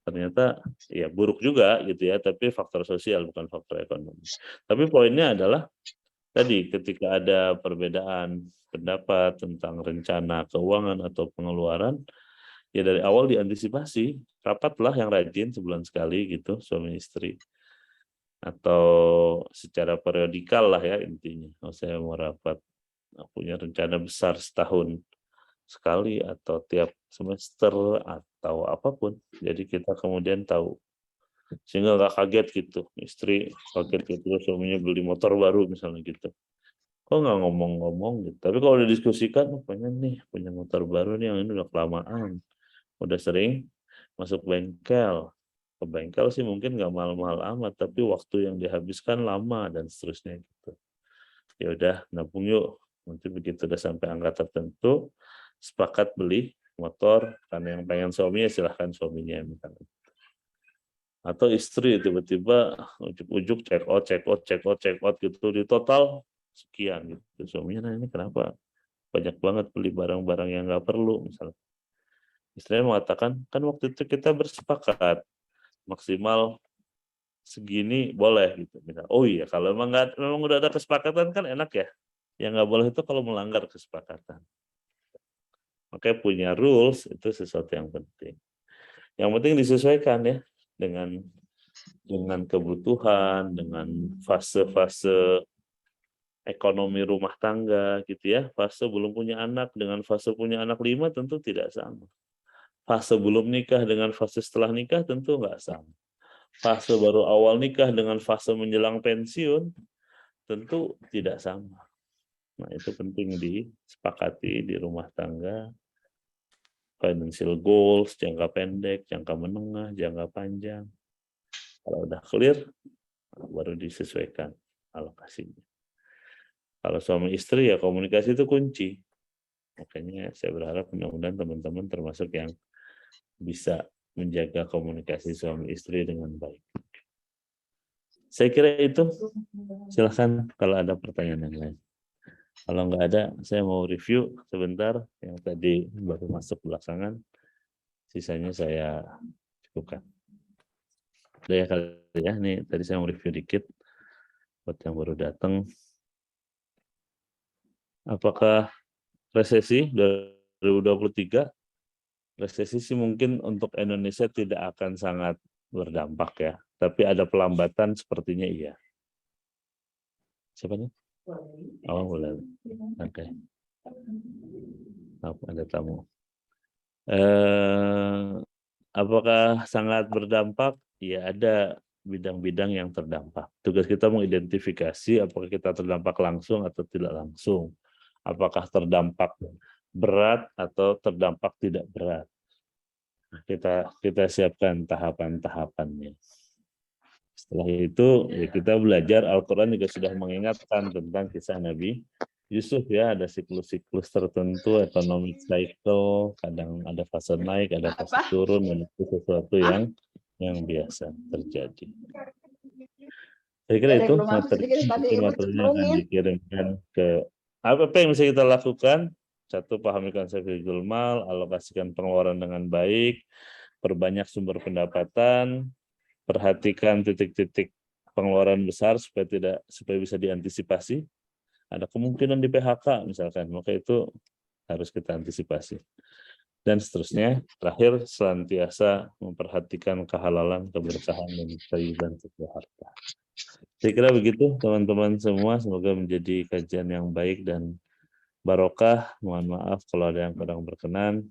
ternyata ya buruk juga gitu ya, tapi faktor sosial bukan faktor ekonomi. Tapi poinnya adalah tadi ketika ada perbedaan pendapat tentang rencana keuangan atau pengeluaran, ya dari awal diantisipasi, rapatlah yang rajin sebulan sekali gitu suami istri. Atau secara periodikal lah ya intinya. Kalau saya mau rapat punya rencana besar setahun sekali atau tiap semester atau apapun. Jadi kita kemudian tahu sehingga nggak kaget gitu. Istri kaget gitu suaminya beli motor baru misalnya gitu. Kok nggak ngomong-ngomong gitu. Tapi kalau didiskusikan, pengen nih punya motor baru nih yang ini udah kelamaan. Udah sering masuk bengkel. Ke bengkel sih mungkin nggak mahal-mahal amat, tapi waktu yang dihabiskan lama dan seterusnya gitu. Ya udah nabung yuk. Nanti begitu udah sampai angka tertentu, sepakat beli motor, karena yang pengen suaminya silahkan suaminya misalnya. Atau istri tiba-tiba ujuk-ujuk check out gitu, di total sekian gitu. Suaminya nanya, ini kenapa banyak banget beli barang-barang yang nggak perlu misalnya. Istrinya mengatakan, kan waktu itu kita bersepakat maksimal segini boleh gitu. Misal, oh iya kalau memang udah ada kesepakatan kan enak ya. Yang nggak boleh itu kalau melanggar kesepakatan. Makanya punya rules itu sesuatu yang penting. Yang penting disesuaikan ya dengan kebutuhan, dengan fase-fase ekonomi rumah tangga gitu ya. Fase belum punya anak dengan fase punya anak 5 tentu tidak sama. Fase belum nikah dengan fase setelah nikah tentu nggak sama. Fase baru awal nikah dengan fase menjelang pensiun tentu tidak sama. Nah, itu penting disepakati di rumah tangga. Financial goals, jangka pendek, jangka menengah, jangka panjang. Kalau udah clear, baru disesuaikan alokasinya. Kalau suami istri ya komunikasi itu kunci. Makanya saya berharap mudah-mudahan teman-teman termasuk yang bisa menjaga komunikasi suami istri dengan baik. Saya kira itu. Silahkan kalau ada pertanyaan yang lain. Kalau nggak ada, saya mau review sebentar yang tadi baru masuk belakangan. Sisanya saya cukupkan. Udah ya kali ya, nih tadi saya mau review dikit buat yang baru datang. Apakah resesi 2023? Resesi sih mungkin untuk Indonesia tidak akan sangat berdampak ya, tapi ada pelambatan sepertinya iya. Siapa nih? Oh, boleh. Oke. Ada tamu. Apakah sangat berdampak? Ya ada bidang-bidang yang terdampak. Tugas kita mengidentifikasi apakah kita terdampak langsung atau tidak langsung. Apakah terdampak berat atau terdampak tidak berat. Kita siapkan tahapan-tahapannya. Setelah itu ya kita belajar, Al-Quran juga sudah mengingatkan tentang kisah Nabi Yusuf ya, ada siklus-siklus tertentu, economic cycle, kadang ada fase naik, ada fase turun, dan itu sesuatu yang biasa terjadi. Saya kira itu materinya akan dikirimkan ke apa yang bisa kita lakukan. Satu, pahami konsep fikihul mal, alokasikan pengeluaran dengan baik, perbanyak sumber pendapatan, perhatikan titik-titik pengeluaran besar supaya bisa diantisipasi. Ada kemungkinan di PHK misalkan, maka itu harus kita antisipasi. Dan seterusnya, terakhir senantiasa memperhatikan kehalalan, keberkahan, dan thayyiban setiap harta. Saya kira begitu teman-teman semua, semoga menjadi kajian yang baik dan barokah. Mohon maaf kalau ada yang kurang berkenan.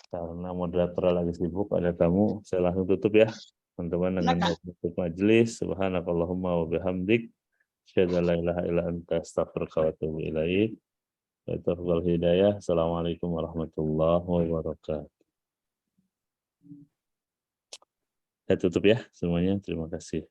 Karena moderator lagi sibuk, ada tamu, saya langsung tutup ya. Teman-teman dengan tutup majelis, subhanakallahumma wa bihamdik. Asyhadu an la ilaha illa anta astaghfiruka wa atubu ilaik. Wa taufiqul hidayah. Assalamualaikum warahmatullahi wabarakatuh. Saya tutup ya semuanya. Terima kasih.